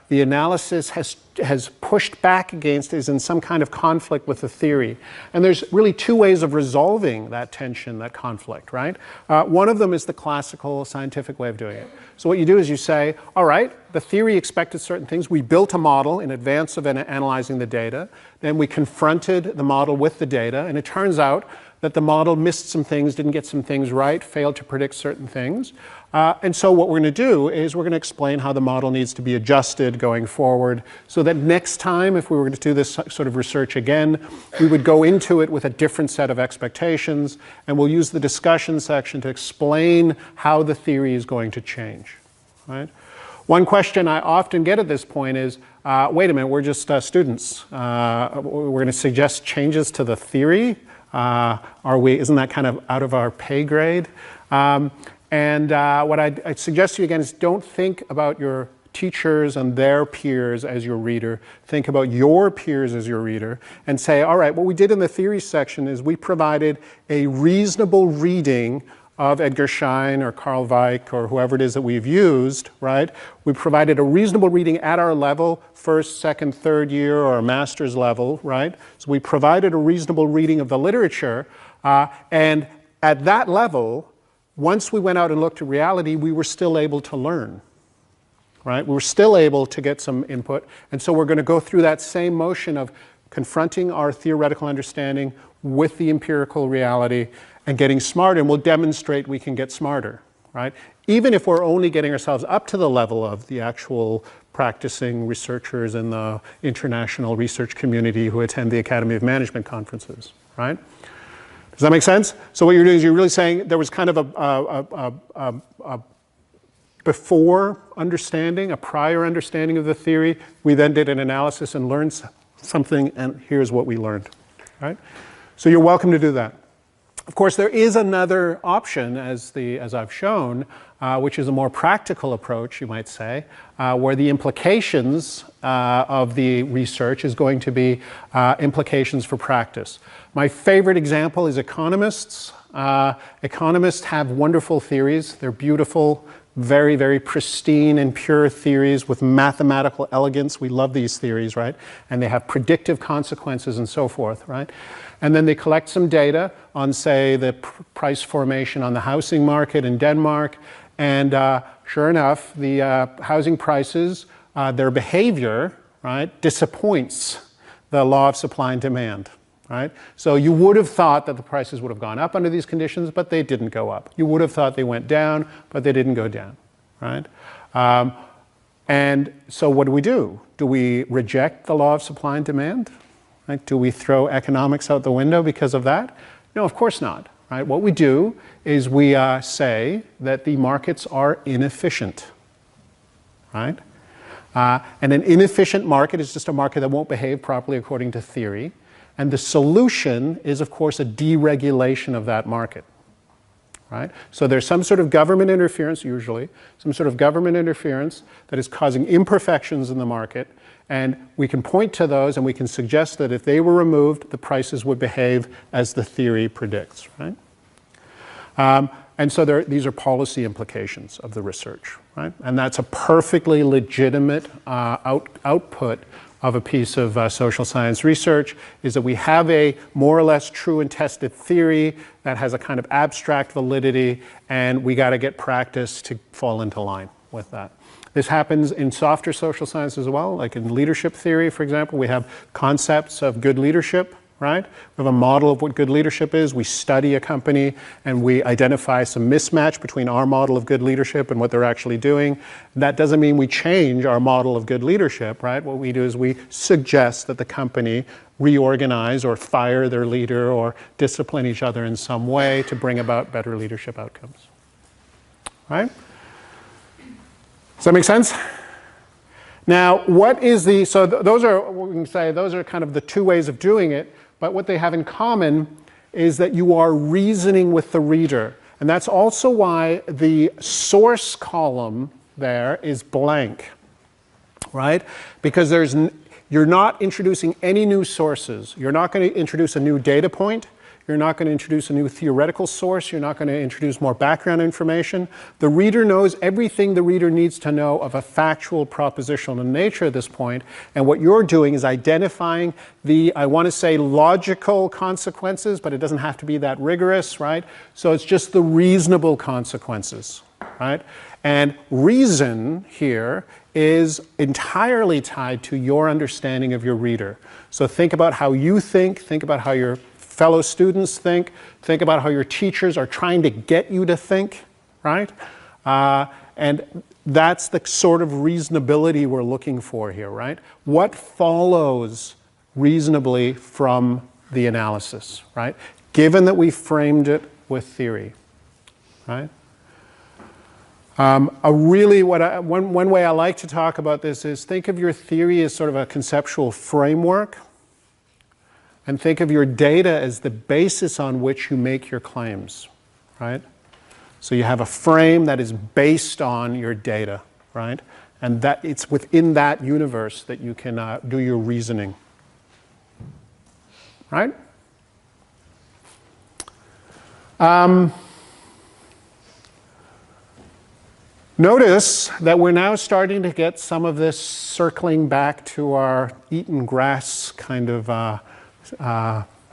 the analysis has pushed back against, is in some kind of conflict with the theory? And there's really two ways of resolving that tension, that conflict, right? One of them is the classical scientific way of doing it. So what you do is you say, all right, the theory expected certain things. We built a model in advance of analyzing the data. Then we confronted the model with the data, and it turns out that the model missed some things, didn't get some things right, failed to predict certain things. And so what we're going to do is we're going to explain how the model needs to be adjusted going forward, so that next time, if we were going to do this sort of research again, we would go into it with a different set of expectations, and we'll use the discussion section to explain how the theory is going to change. Right? One question I often get at this point is, wait a minute, we're just students. We're going to suggest changes to the theory? Isn't that kind of out of our pay grade? And what I'd suggest to you again is, don't think about your teachers and their peers as your reader. Think about your peers as your reader and say, all right, what we did in the theory section is we provided a reasonable reading of Edgar Schein or Carl Weick or whoever it is that we've used, right? We provided a reasonable reading at our level, first, second, third year, or master's level, right? So we provided a reasonable reading of the literature, and at that level, once we went out and looked at reality, we were still able to learn, right? We were still able to get some input, and so we're going to go through that same motion of confronting our theoretical understanding with the empirical reality and getting smarter, and we'll demonstrate we can get smarter, right? Even if we're only getting ourselves up to the level of the actual practicing researchers in the international research community who attend the Academy of Management conferences, right? Does that make sense? So what you're doing is you're really saying there was kind of a before understanding, a prior understanding of the theory. We then did an analysis and learned something, and here's what we learned, right? So you're welcome to do that. Of course, there is another option, as I've shown, which is a more practical approach, you might say, where the implications of the research is going to be implications for practice. My favorite example is economists. Economists have wonderful theories. They're beautiful, very, very pristine and pure theories with mathematical elegance. We love these theories, right? And they have predictive consequences and so forth, right? And then they collect some data on, say, the price formation on the housing market in Denmark. And sure enough, the housing prices, their behavior, right, disappoints the law of supply and demand, right? So you would have thought that the prices would have gone up under these conditions, but they didn't go up. You would have thought they went down, but they didn't go down, right? And so what do? Do we reject the law of supply and demand? Right? Do we throw economics out the window because of that? No, of course not. Right? What we do is we say that the markets are inefficient. Right? And an inefficient market is just a market that won't behave properly according to theory. And the solution is, of course, a deregulation of that market. Right? So there's some sort of government interference, usually, some sort of government interference that is causing imperfections in the market. And we can point to those and we can suggest that if they were removed, the prices would behave as the theory predicts, right? And so these are policy implications of the research, right? And that's a perfectly legitimate output of a piece of social science research, is that we have a more or less true and tested theory that has a kind of abstract validity, and we got to get practice to fall into line with that. This happens in softer social science as well, like in leadership theory, for example. We have concepts of good leadership, right? We have a model of what good leadership is. We study a company and we identify some mismatch between our model of good leadership and what they're actually doing. That doesn't mean we change our model of good leadership, right? What we do is we suggest that the company reorganize or fire their leader or discipline each other in some way to bring about better leadership outcomes, right? Does that make sense? Now, what is the, so those are, we can say, those are kind of the two ways of doing it, but what they have in common is that you are reasoning with the reader. And that's also why the source column there is blank, right? Because you're not introducing any new sources. You're not going to introduce a new data point. You're not going to introduce a new theoretical source. You're not going to introduce more background information. The reader knows everything the reader needs to know of a factual propositional nature at this point. And what you're doing is identifying the, I want to say, logical consequences, but it doesn't have to be that rigorous, right? So it's just the reasonable consequences, right? And reason here is entirely tied to your understanding of your reader. So think about how you think about how your fellow students think about how your teachers are trying to get you to think, right? And that's the sort of reasonability we're looking for here, right? What follows reasonably from the analysis, right? Given that we framed it with theory, right? One way I like to talk about this is think of your theory as sort of a conceptual framework, and think of your data as the basis on which you make your claims, right? So you have a frame that is based on your data, right? And that it's within that universe that you can do your reasoning, right? Notice that we're now starting to get some of this circling back to our eaten grass kind of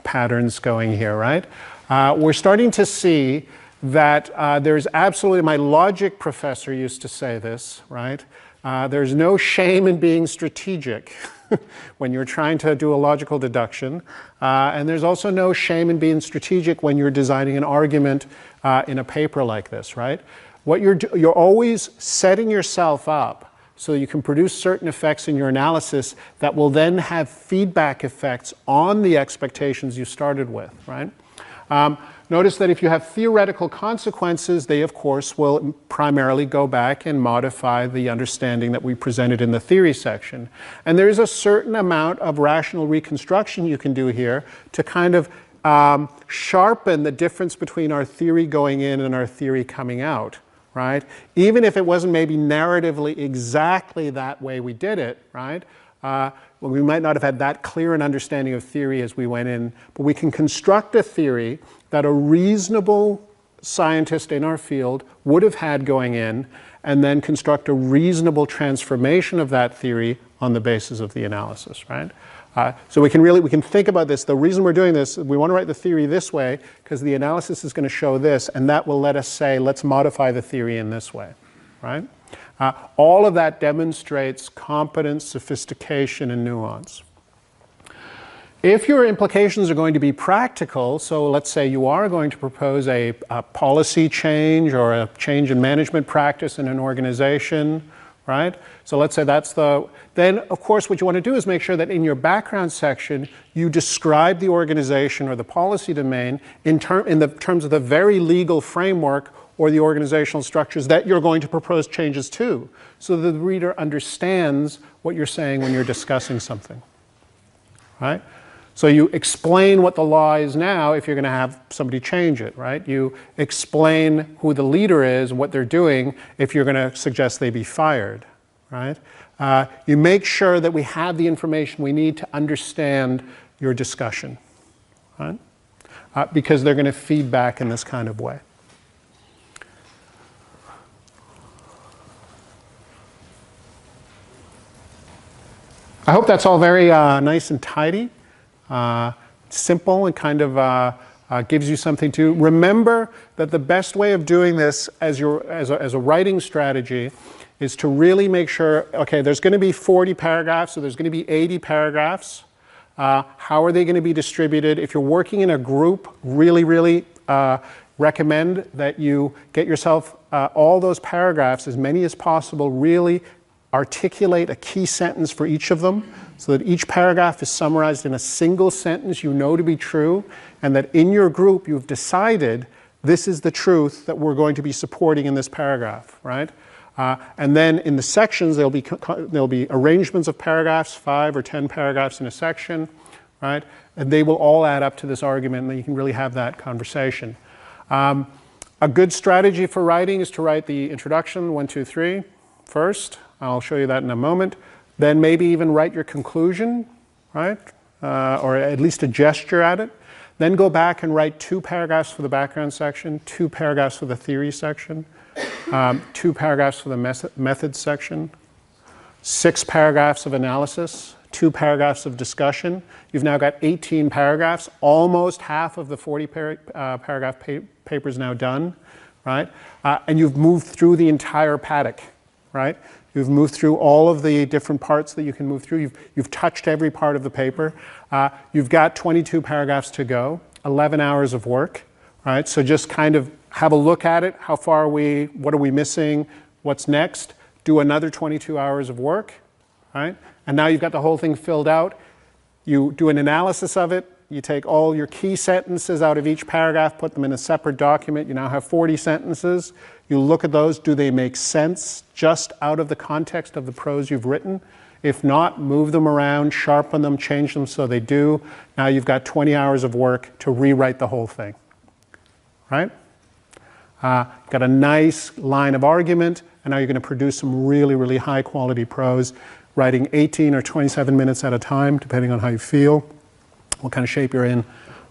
patterns going here, right? We're starting to see that there's absolutely, my logic professor used to say this, right? There's no shame in being strategic when you're trying to do a logical deduction. And there's also no shame in being strategic when you're designing an argument in a paper like this, right? You're always setting yourself up so you can produce certain effects in your analysis that will then have feedback effects on the expectations you started with, right? Notice that if you have theoretical consequences, they of course will primarily go back and modify the understanding that we presented in the theory section. And there's a certain amount of rational reconstruction you can do here to kind of sharpen the difference between our theory going in and our theory coming out. Right? Even if it wasn't maybe narratively exactly that way we did it, right? Well, we might not have had that clear an understanding of theory as we went in, but we can construct a theory that a reasonable scientist in our field would have had going in, and then construct a reasonable transformation of that theory on the basis of the analysis, right? So we can think about this. The reason we're doing this, we want to write the theory this way because the analysis is going to show this, and that will let us say, let's modify the theory in this way, right? All of that demonstrates competence, sophistication, and nuance. If your implications are going to be practical, so let's say you are going to propose a policy change or a change in management practice in an organization, right? So let's say then of course what you want to do is make sure that in your background section you describe the organization or the policy domain in terms of the very legal framework or the organizational structures that you're going to propose changes to, so that the reader understands what you're saying when you're discussing something, right? So you explain what the law is now if you're going to have somebody change it, right? You explain who the leader is and what they're doing if you're going to suggest they be fired, right? You make sure that we have the information we need to understand your discussion, right? Because they're going to feed back in this kind of way. I hope that's all very nice and tidy. Simple and kind of gives you something to remember. That the best way of doing this as a writing strategy is to really make sure, okay, there's going to be 40 paragraphs, so there's going to be 80 paragraphs. How are they going to be distributed? If you're working in a group, really recommend that you get yourself all those paragraphs, as many as possible, really articulate a key sentence for each of them, so that each paragraph is summarized in a single sentence you know to be true, and that in your group you've decided this is the truth that we're going to be supporting in this paragraph, right? And then in the sections, there'll be arrangements of paragraphs, 5 or 10 paragraphs in a section, right? And they will all add up to this argument, and then you can really have that conversation. A good strategy for writing is to write the introduction, 1, 2, 3, first. I'll show you that in a moment. Then maybe even write your conclusion, right? Or at least a gesture at it. Then go back and write 2 paragraphs for the background section, 2 paragraphs for the theory section, 2 paragraphs for the methods section, 6 paragraphs of analysis, 2 paragraphs of discussion. You've now got 18 paragraphs, almost half of the 40 paragraph papers now done, right? And you've moved through the entire paddock, right? You've moved through all of the different parts that you can move through. You've touched every part of the paper. You've got 22 paragraphs to go, 11 hours of work, right? So just kind of have a look at it. How far are we? What are we missing? What's next? Do another 22 hours of work, right? And now you've got the whole thing filled out. You do an analysis of it. You take all your key sentences out of each paragraph, put them in a separate document. You now have 40 sentences. You look at those. Do they make sense just out of the context of the prose you've written? If not, move them around, sharpen them, change them so they do. Now you've got 20 hours of work to rewrite the whole thing, right? Got a nice line of argument, and now you're going to produce some really, really high quality prose, writing 18 or 27 minutes at a time, depending on how you feel, what kind of shape you're in,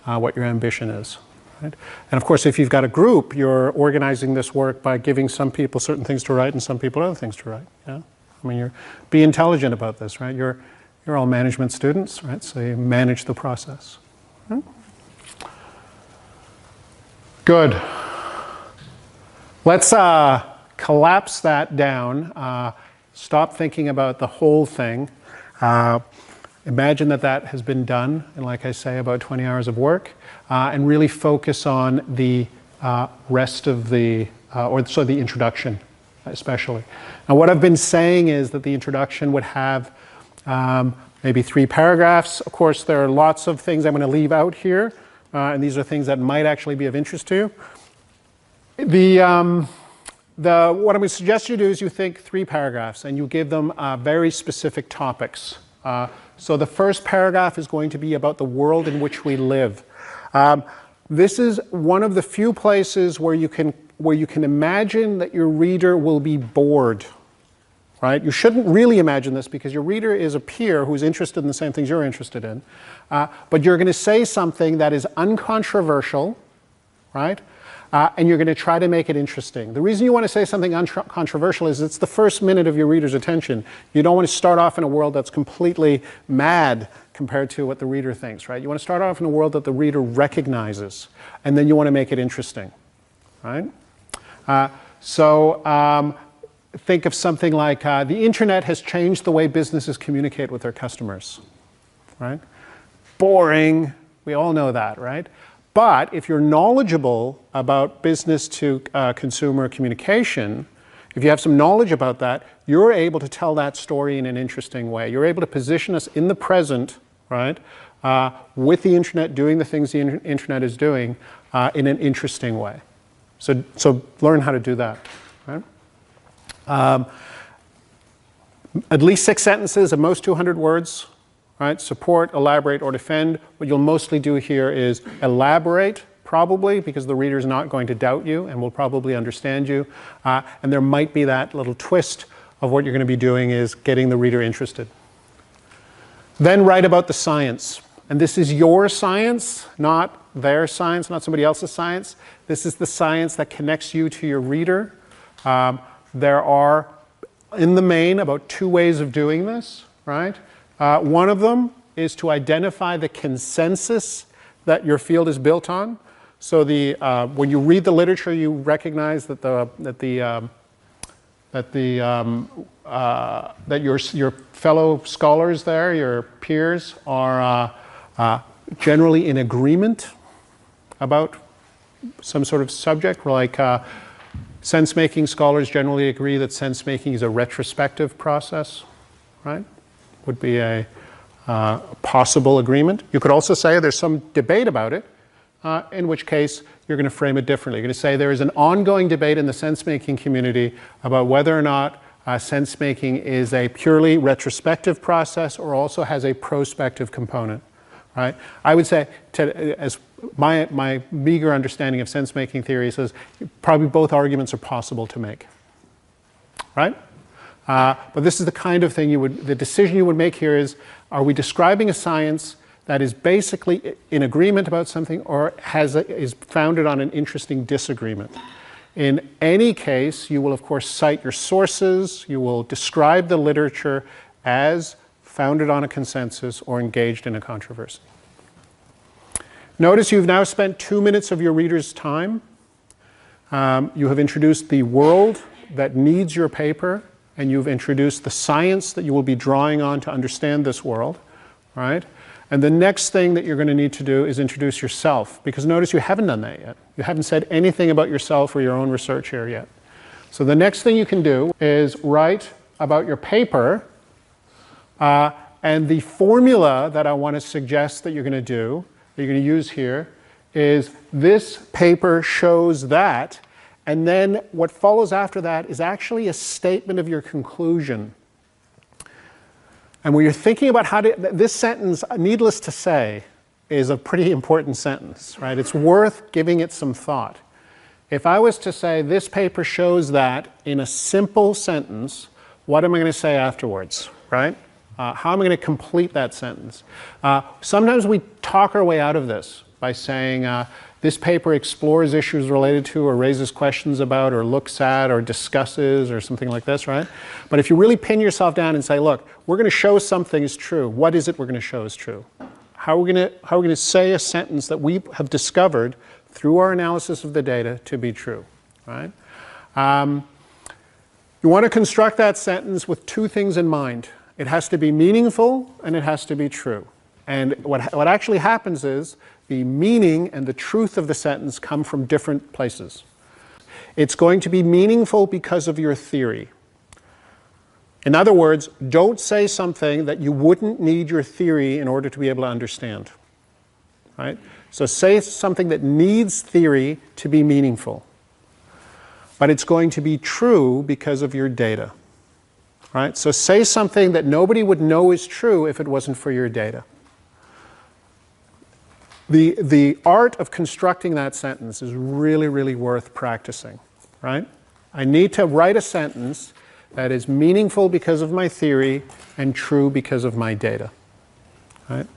what your ambition is. Right? And of course, if you've got a group, you're organizing this work by giving some people certain things to write and some people other things to write. Yeah? I mean, be intelligent about this, right? You're all management students, right? So you manage the process. Right? Good. Let's collapse that down. Stop thinking about the whole thing. Imagine that has been done in, like I say, about 20 hours of work, and really focus on the rest of the, the introduction especially. Now what I've been saying is that the introduction would have maybe 3 paragraphs. Of course, there are lots of things I'm going to leave out here, and these are things that might actually be of interest to you. What I would suggest you do is you think 3 paragraphs and you give them very specific topics. So the first paragraph is going to be about the world in which we live. This is one of the few places where you can imagine that your reader will be bored. Right? You shouldn't really imagine this because your reader is a peer who's interested in the same things you're interested in. But you're going to say something that is uncontroversial, right? And you're going to try to make it interesting. The reason you want to say something uncontroversial is it's the first minute of your reader's attention. You don't want to start off in a world that's completely mad compared to what the reader thinks, right? You want to start off in a world that the reader recognizes, and then you want to make it interesting, right? Think of something like the internet has changed the way businesses communicate with their customers, right? Boring. We all know that, right? But if you're knowledgeable about business to consumer communication, if you have some knowledge about that, you're able to tell that story in an interesting way. You're able to position us in the present, right, with the internet doing the things the internet is doing in an interesting way. So learn how to do that, right? At least 6 sentences, at most 200 words. Right? Support, elaborate, or defend. What you'll mostly do here is elaborate, probably, because the reader is not going to doubt you and will probably understand you. And there might be that little twist of what you're going to be doing is getting the reader interested. Then write about the science. And this is your science, not their science, not somebody else's science. This is the science that connects you to your reader. There are, in the main, about 2 ways of doing this, right? One of them is to identify the consensus that your field is built on. So when you read the literature, you recognize that your fellow scholars there, your peers, are generally in agreement about some sort of subject. Like sense-making scholars generally agree that sense-making is a retrospective process, right? Would be a possible agreement. You could also say there's some debate about it, in which case you're going to frame it differently. You're going to say there is an ongoing debate in the sense-making community about whether or not sense-making is a purely retrospective process or also has a prospective component. Right? I would say, as my meager understanding of sense-making theory says, probably both arguments are possible to make. Right? But this is the kind of thing the decision you would make here is, are we describing a science that is basically in agreement about something or is founded on an interesting disagreement? In any case, you will of course cite your sources, you will describe the literature as founded on a consensus or engaged in a controversy. Notice you've now spent 2 minutes of your reader's time. You have introduced the world that needs your paper, and you've introduced the science that you will be drawing on to understand this world, right? And the next thing that you're going to need to do is introduce yourself, because notice you haven't done that yet. You haven't said anything about yourself or your own research here yet. So the next thing you can do is write about your paper, and the formula that I want to suggest that you're going to do, that you're going to use here, is this paper shows that, and then what follows after that is actually a statement of your conclusion. And when you're thinking about how to, this sentence, needless to say, is a pretty important sentence, right? It's worth giving it some thought. If I was to say this paper shows that in a simple sentence, what am I going to say afterwards, right? How am I going to complete that sentence? Sometimes we talk our way out of this by saying this paper explores issues related to or raises questions about or looks at or discusses or something like this, right? But if you really pin yourself down and say, look, we're going to show something is true. What is it we're going to show is true? How are we going to say a sentence that we have discovered through our analysis of the data to be true, right? You want to construct that sentence with two things in mind. It has to be meaningful and it has to be true. And what actually happens is the meaning and the truth of the sentence come from different places. It's going to be meaningful because of your theory. In other words, don't say something that you wouldn't need your theory in order to be able to understand. Right? So say something that needs theory to be meaningful. But it's going to be true because of your data. Right? So say something that nobody would know is true if it wasn't for your data. The art of constructing that sentence is really, really worth practicing. Right? I need to write a sentence that is meaningful because of my theory and true because of my data. Right?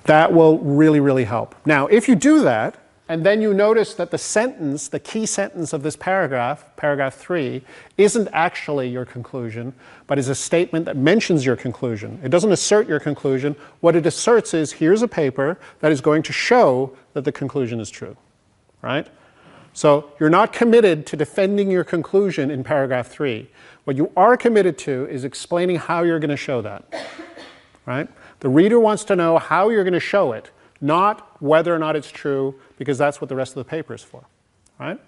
That will really, really help. Now, if you do that, and then you notice that the sentence, the key sentence of this paragraph, paragraph 3, isn't actually your conclusion, but is a statement that mentions your conclusion. It doesn't assert your conclusion. What it asserts is, here's a paper that is going to show that the conclusion is true. Right? So you're not committed to defending your conclusion in paragraph 3. What you are committed to is explaining how you're going to show that. Right? The reader wants to know how you're going to show it, not whether or not it's true, because that's what the rest of the paper is for. Right?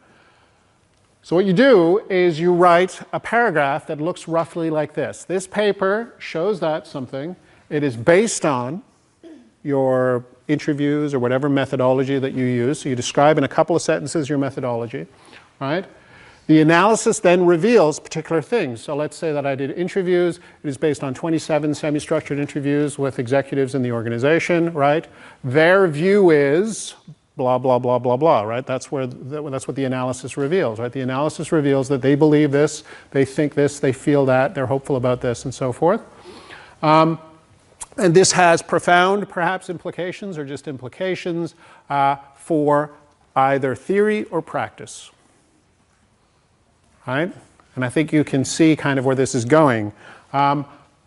So what you do is you write a paragraph that looks roughly like this. This paper shows that something. It is based on your interviews or whatever methodology that you use. So you describe in a couple of sentences your methodology. Right? The analysis then reveals particular things. So let's say that I did interviews. It is based on 27 semi-structured interviews with executives in the organization, right? Their view is blah, blah, blah, blah, blah, right? That's what the analysis reveals, right? The analysis reveals that they believe this, they think this, they feel that, they're hopeful about this, and so forth. And this has profound, perhaps, implications or just implications for either theory or practice. Right? And I think you can see kind of where this is going.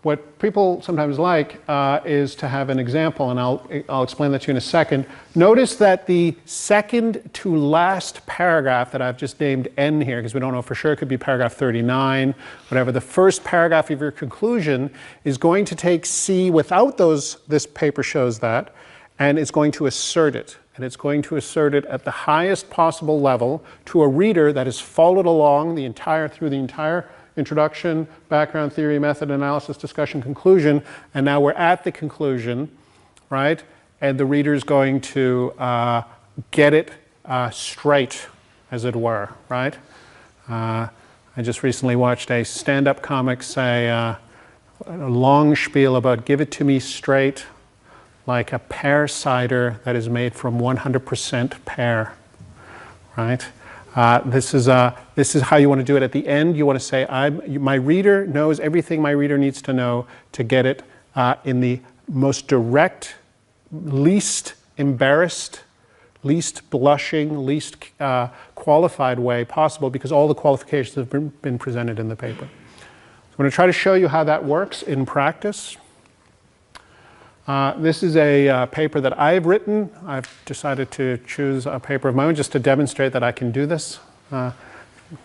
What people sometimes like is to have an example, and I'll explain that to you in a second. Notice that the second to last paragraph that I've just named N here, because we don't know for sure, it could be paragraph 39, whatever. The first paragraph of your conclusion is going to take C without this paper shows that, and it's going to assert it. And it's going to assert it at the highest possible level to a reader that has followed along through the entire introduction, background, theory, method, analysis, discussion, conclusion, and now we're at the conclusion, right? And the reader is going to get it straight, as it were, right? I just recently watched a stand-up comic say a long spiel about give it to me straight, like a pear cider that is made from 100% pear, right? This is how you want to do it. At the end, you want to say, my reader knows everything my reader needs to know to get it in the most direct, least embarrassed, least blushing, least qualified way possible, because all the qualifications have been presented in the paper. So I'm going to try to show you how that works in practice. This is a paper that I've written. I've decided to choose a paper of my own just to demonstrate that I can do this,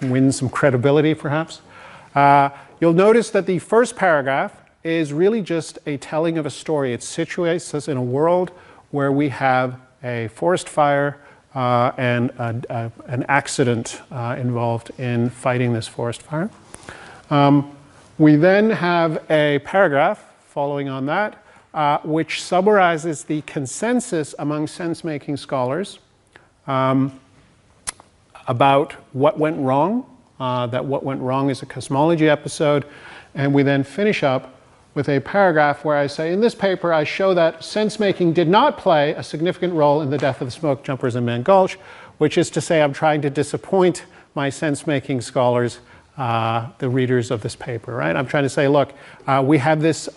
win some credibility perhaps. You'll notice that the first paragraph is really just a telling of a story. It situates us in a world where we have a forest fire and an accident involved in fighting this forest fire. We then have a paragraph following on that, which summarizes the consensus among sense-making scholars about what went wrong, that what went wrong is a cosmology episode, and we then finish up with a paragraph where I say, in this paper I show that sense-making did not play a significant role in the death of the smoke jumpers in Man Gulch, which is to say I'm trying to disappoint my sense-making scholars, the readers of this paper, right? I'm trying to say, look, we have this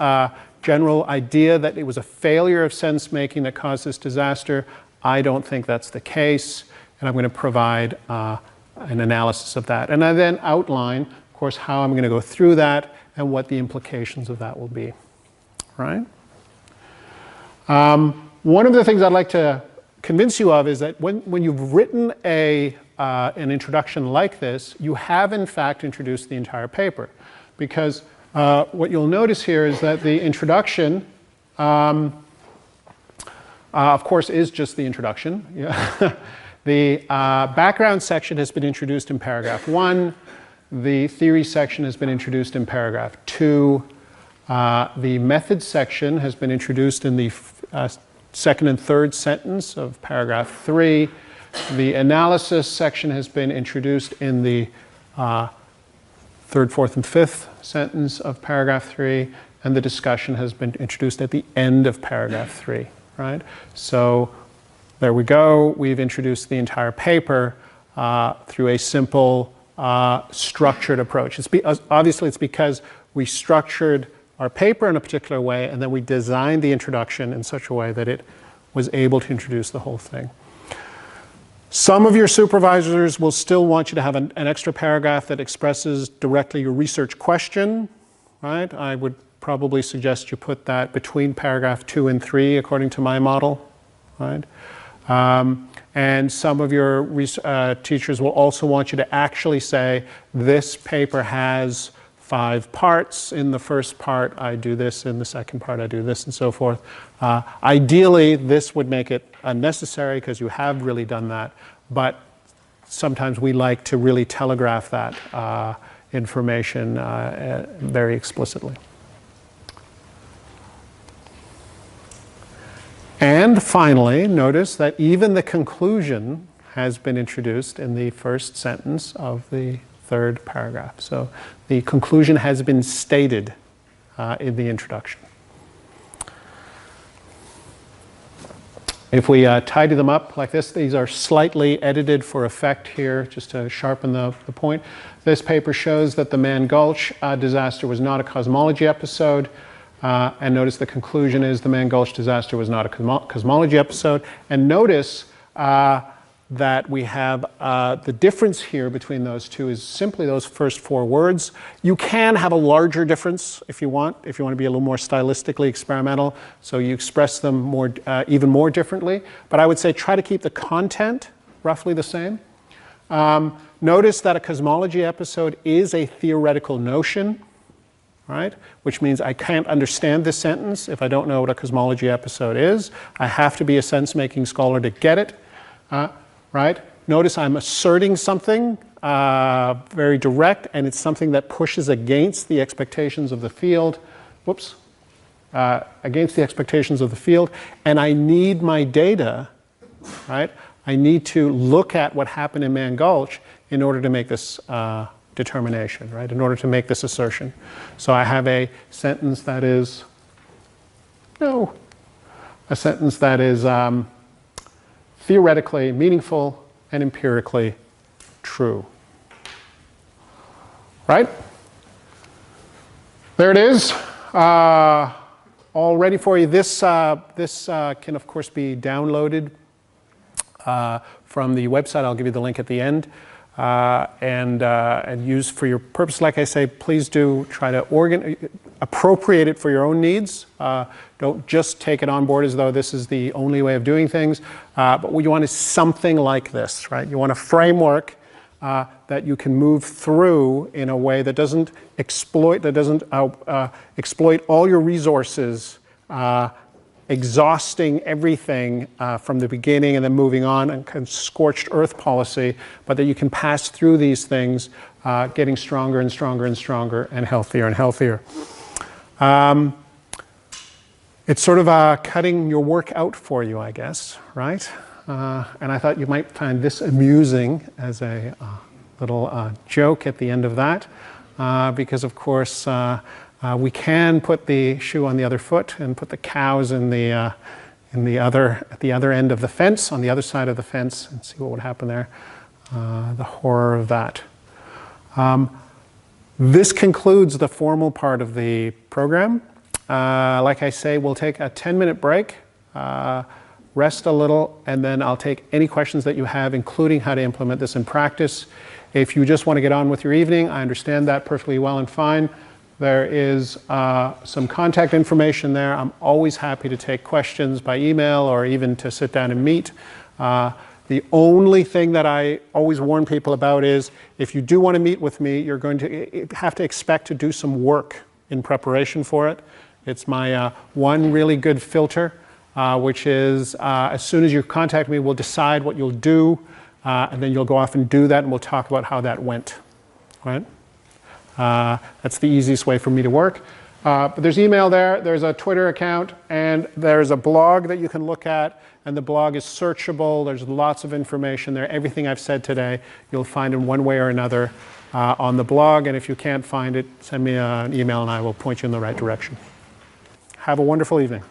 general idea that it was a failure of sense-making that caused this disaster. I don't think that's the case, and I'm going to provide an analysis of that. And I then outline, of course, how I'm going to go through that and what the implications of that will be, right? One of the things I'd like to convince you of is that when you've written an introduction like this, you have in fact introduced the entire paper, because what you'll notice here is that the introduction, of course, is just the introduction. Yeah. The background section has been introduced in paragraph 1. The theory section has been introduced in paragraph 2. The method section has been introduced in the second and third sentence of paragraph 3. The analysis section has been introduced in the third, fourth, and fifth sentence of paragraph 3, and the discussion has been introduced at the end of paragraph 3, right? So there we go. We've introduced the entire paper through a simple structured approach. Obviously, it's because we structured our paper in a particular way, and then we designed the introduction in such a way that it was able to introduce the whole thing. Some of your supervisors will still want you to have an extra paragraph that expresses directly your research question, right? I would probably suggest you put that between paragraph 2 and 3, according to my model, right? And some of your teachers will also want you to actually say, this paper has 5 parts. In the first part, I do this. In the second part, I do this, and so forth. Ideally, this would make it unnecessary because you have really done that. But sometimes we like to really telegraph that information very explicitly. And finally, notice that even the conclusion has been introduced in the first sentence of the third paragraph. So the conclusion has been stated in the introduction. If we tidy them up like this, these are slightly edited for effect here, just to sharpen the point. This paper shows that the Man Gulch disaster was not a cosmology episode. And notice the conclusion is the Man Gulch disaster was not a cosmology episode. And notice that we have the difference here between those two is simply those first 4 words. You can have a larger difference if you want to be a little more stylistically experimental, so you express them more, even more differently. But I would say try to keep the content roughly the same. Notice that a cosmology episode is a theoretical notion, right? Which means I can't understand this sentence if I don't know what a cosmology episode is. I have to be a sense-making scholar to get it. Right? Notice I'm asserting something very direct, and it's something that pushes against the expectations of the field. Whoops. Against the expectations of the field. And I need my data, right? I need to look at what happened in Man Gulch in order to make this determination, right? In order to make this assertion. So I have a sentence that is, theoretically meaningful and empirically true. Right? There it is. All ready for you. This can, of course, be downloaded from the website. I'll give you the link at the end. And use for your purpose. Like I say, please do try to appropriate it for your own needs. Don't just take it on board as though this is the only way of doing things. But what you want is something like this, right? You want a framework that you can move through in a way that doesn't exploit all your resources, exhausting everything from the beginning and then moving on and kind of scorched earth policy, but that you can pass through these things, getting stronger and stronger and stronger and healthier. It's sort of cutting your work out for you, I guess, right? And I thought you might find this amusing as a little joke at the end of that, because of course we can put the shoe on the other foot and put the cows at the other end of the fence, on the other side of the fence, and see what would happen there. The horror of that. This concludes the formal part of the program. Like I say, we'll take a 10-minute break, rest a little, and then I'll take any questions that you have, including how to implement this in practice. If you just want to get on with your evening, I understand that perfectly well and fine. There is some contact information there. I'm always happy to take questions by email or even to sit down and meet. The only thing that I always warn people about is if you do want to meet with me, you're going to have to expect to do some work in preparation for it. It's my one really good filter, which is as soon as you contact me, we'll decide what you'll do, and then you'll go off and do that, and we'll talk about how that went. Right? That's the easiest way for me to work. But there's email there, there's a Twitter account, and there's a blog that you can look at, and the blog is searchable. There's lots of information there. Everything I've said today, you'll find in one way or another on the blog, and if you can't find it, send me an email and I will point you in the right direction. Have a wonderful evening.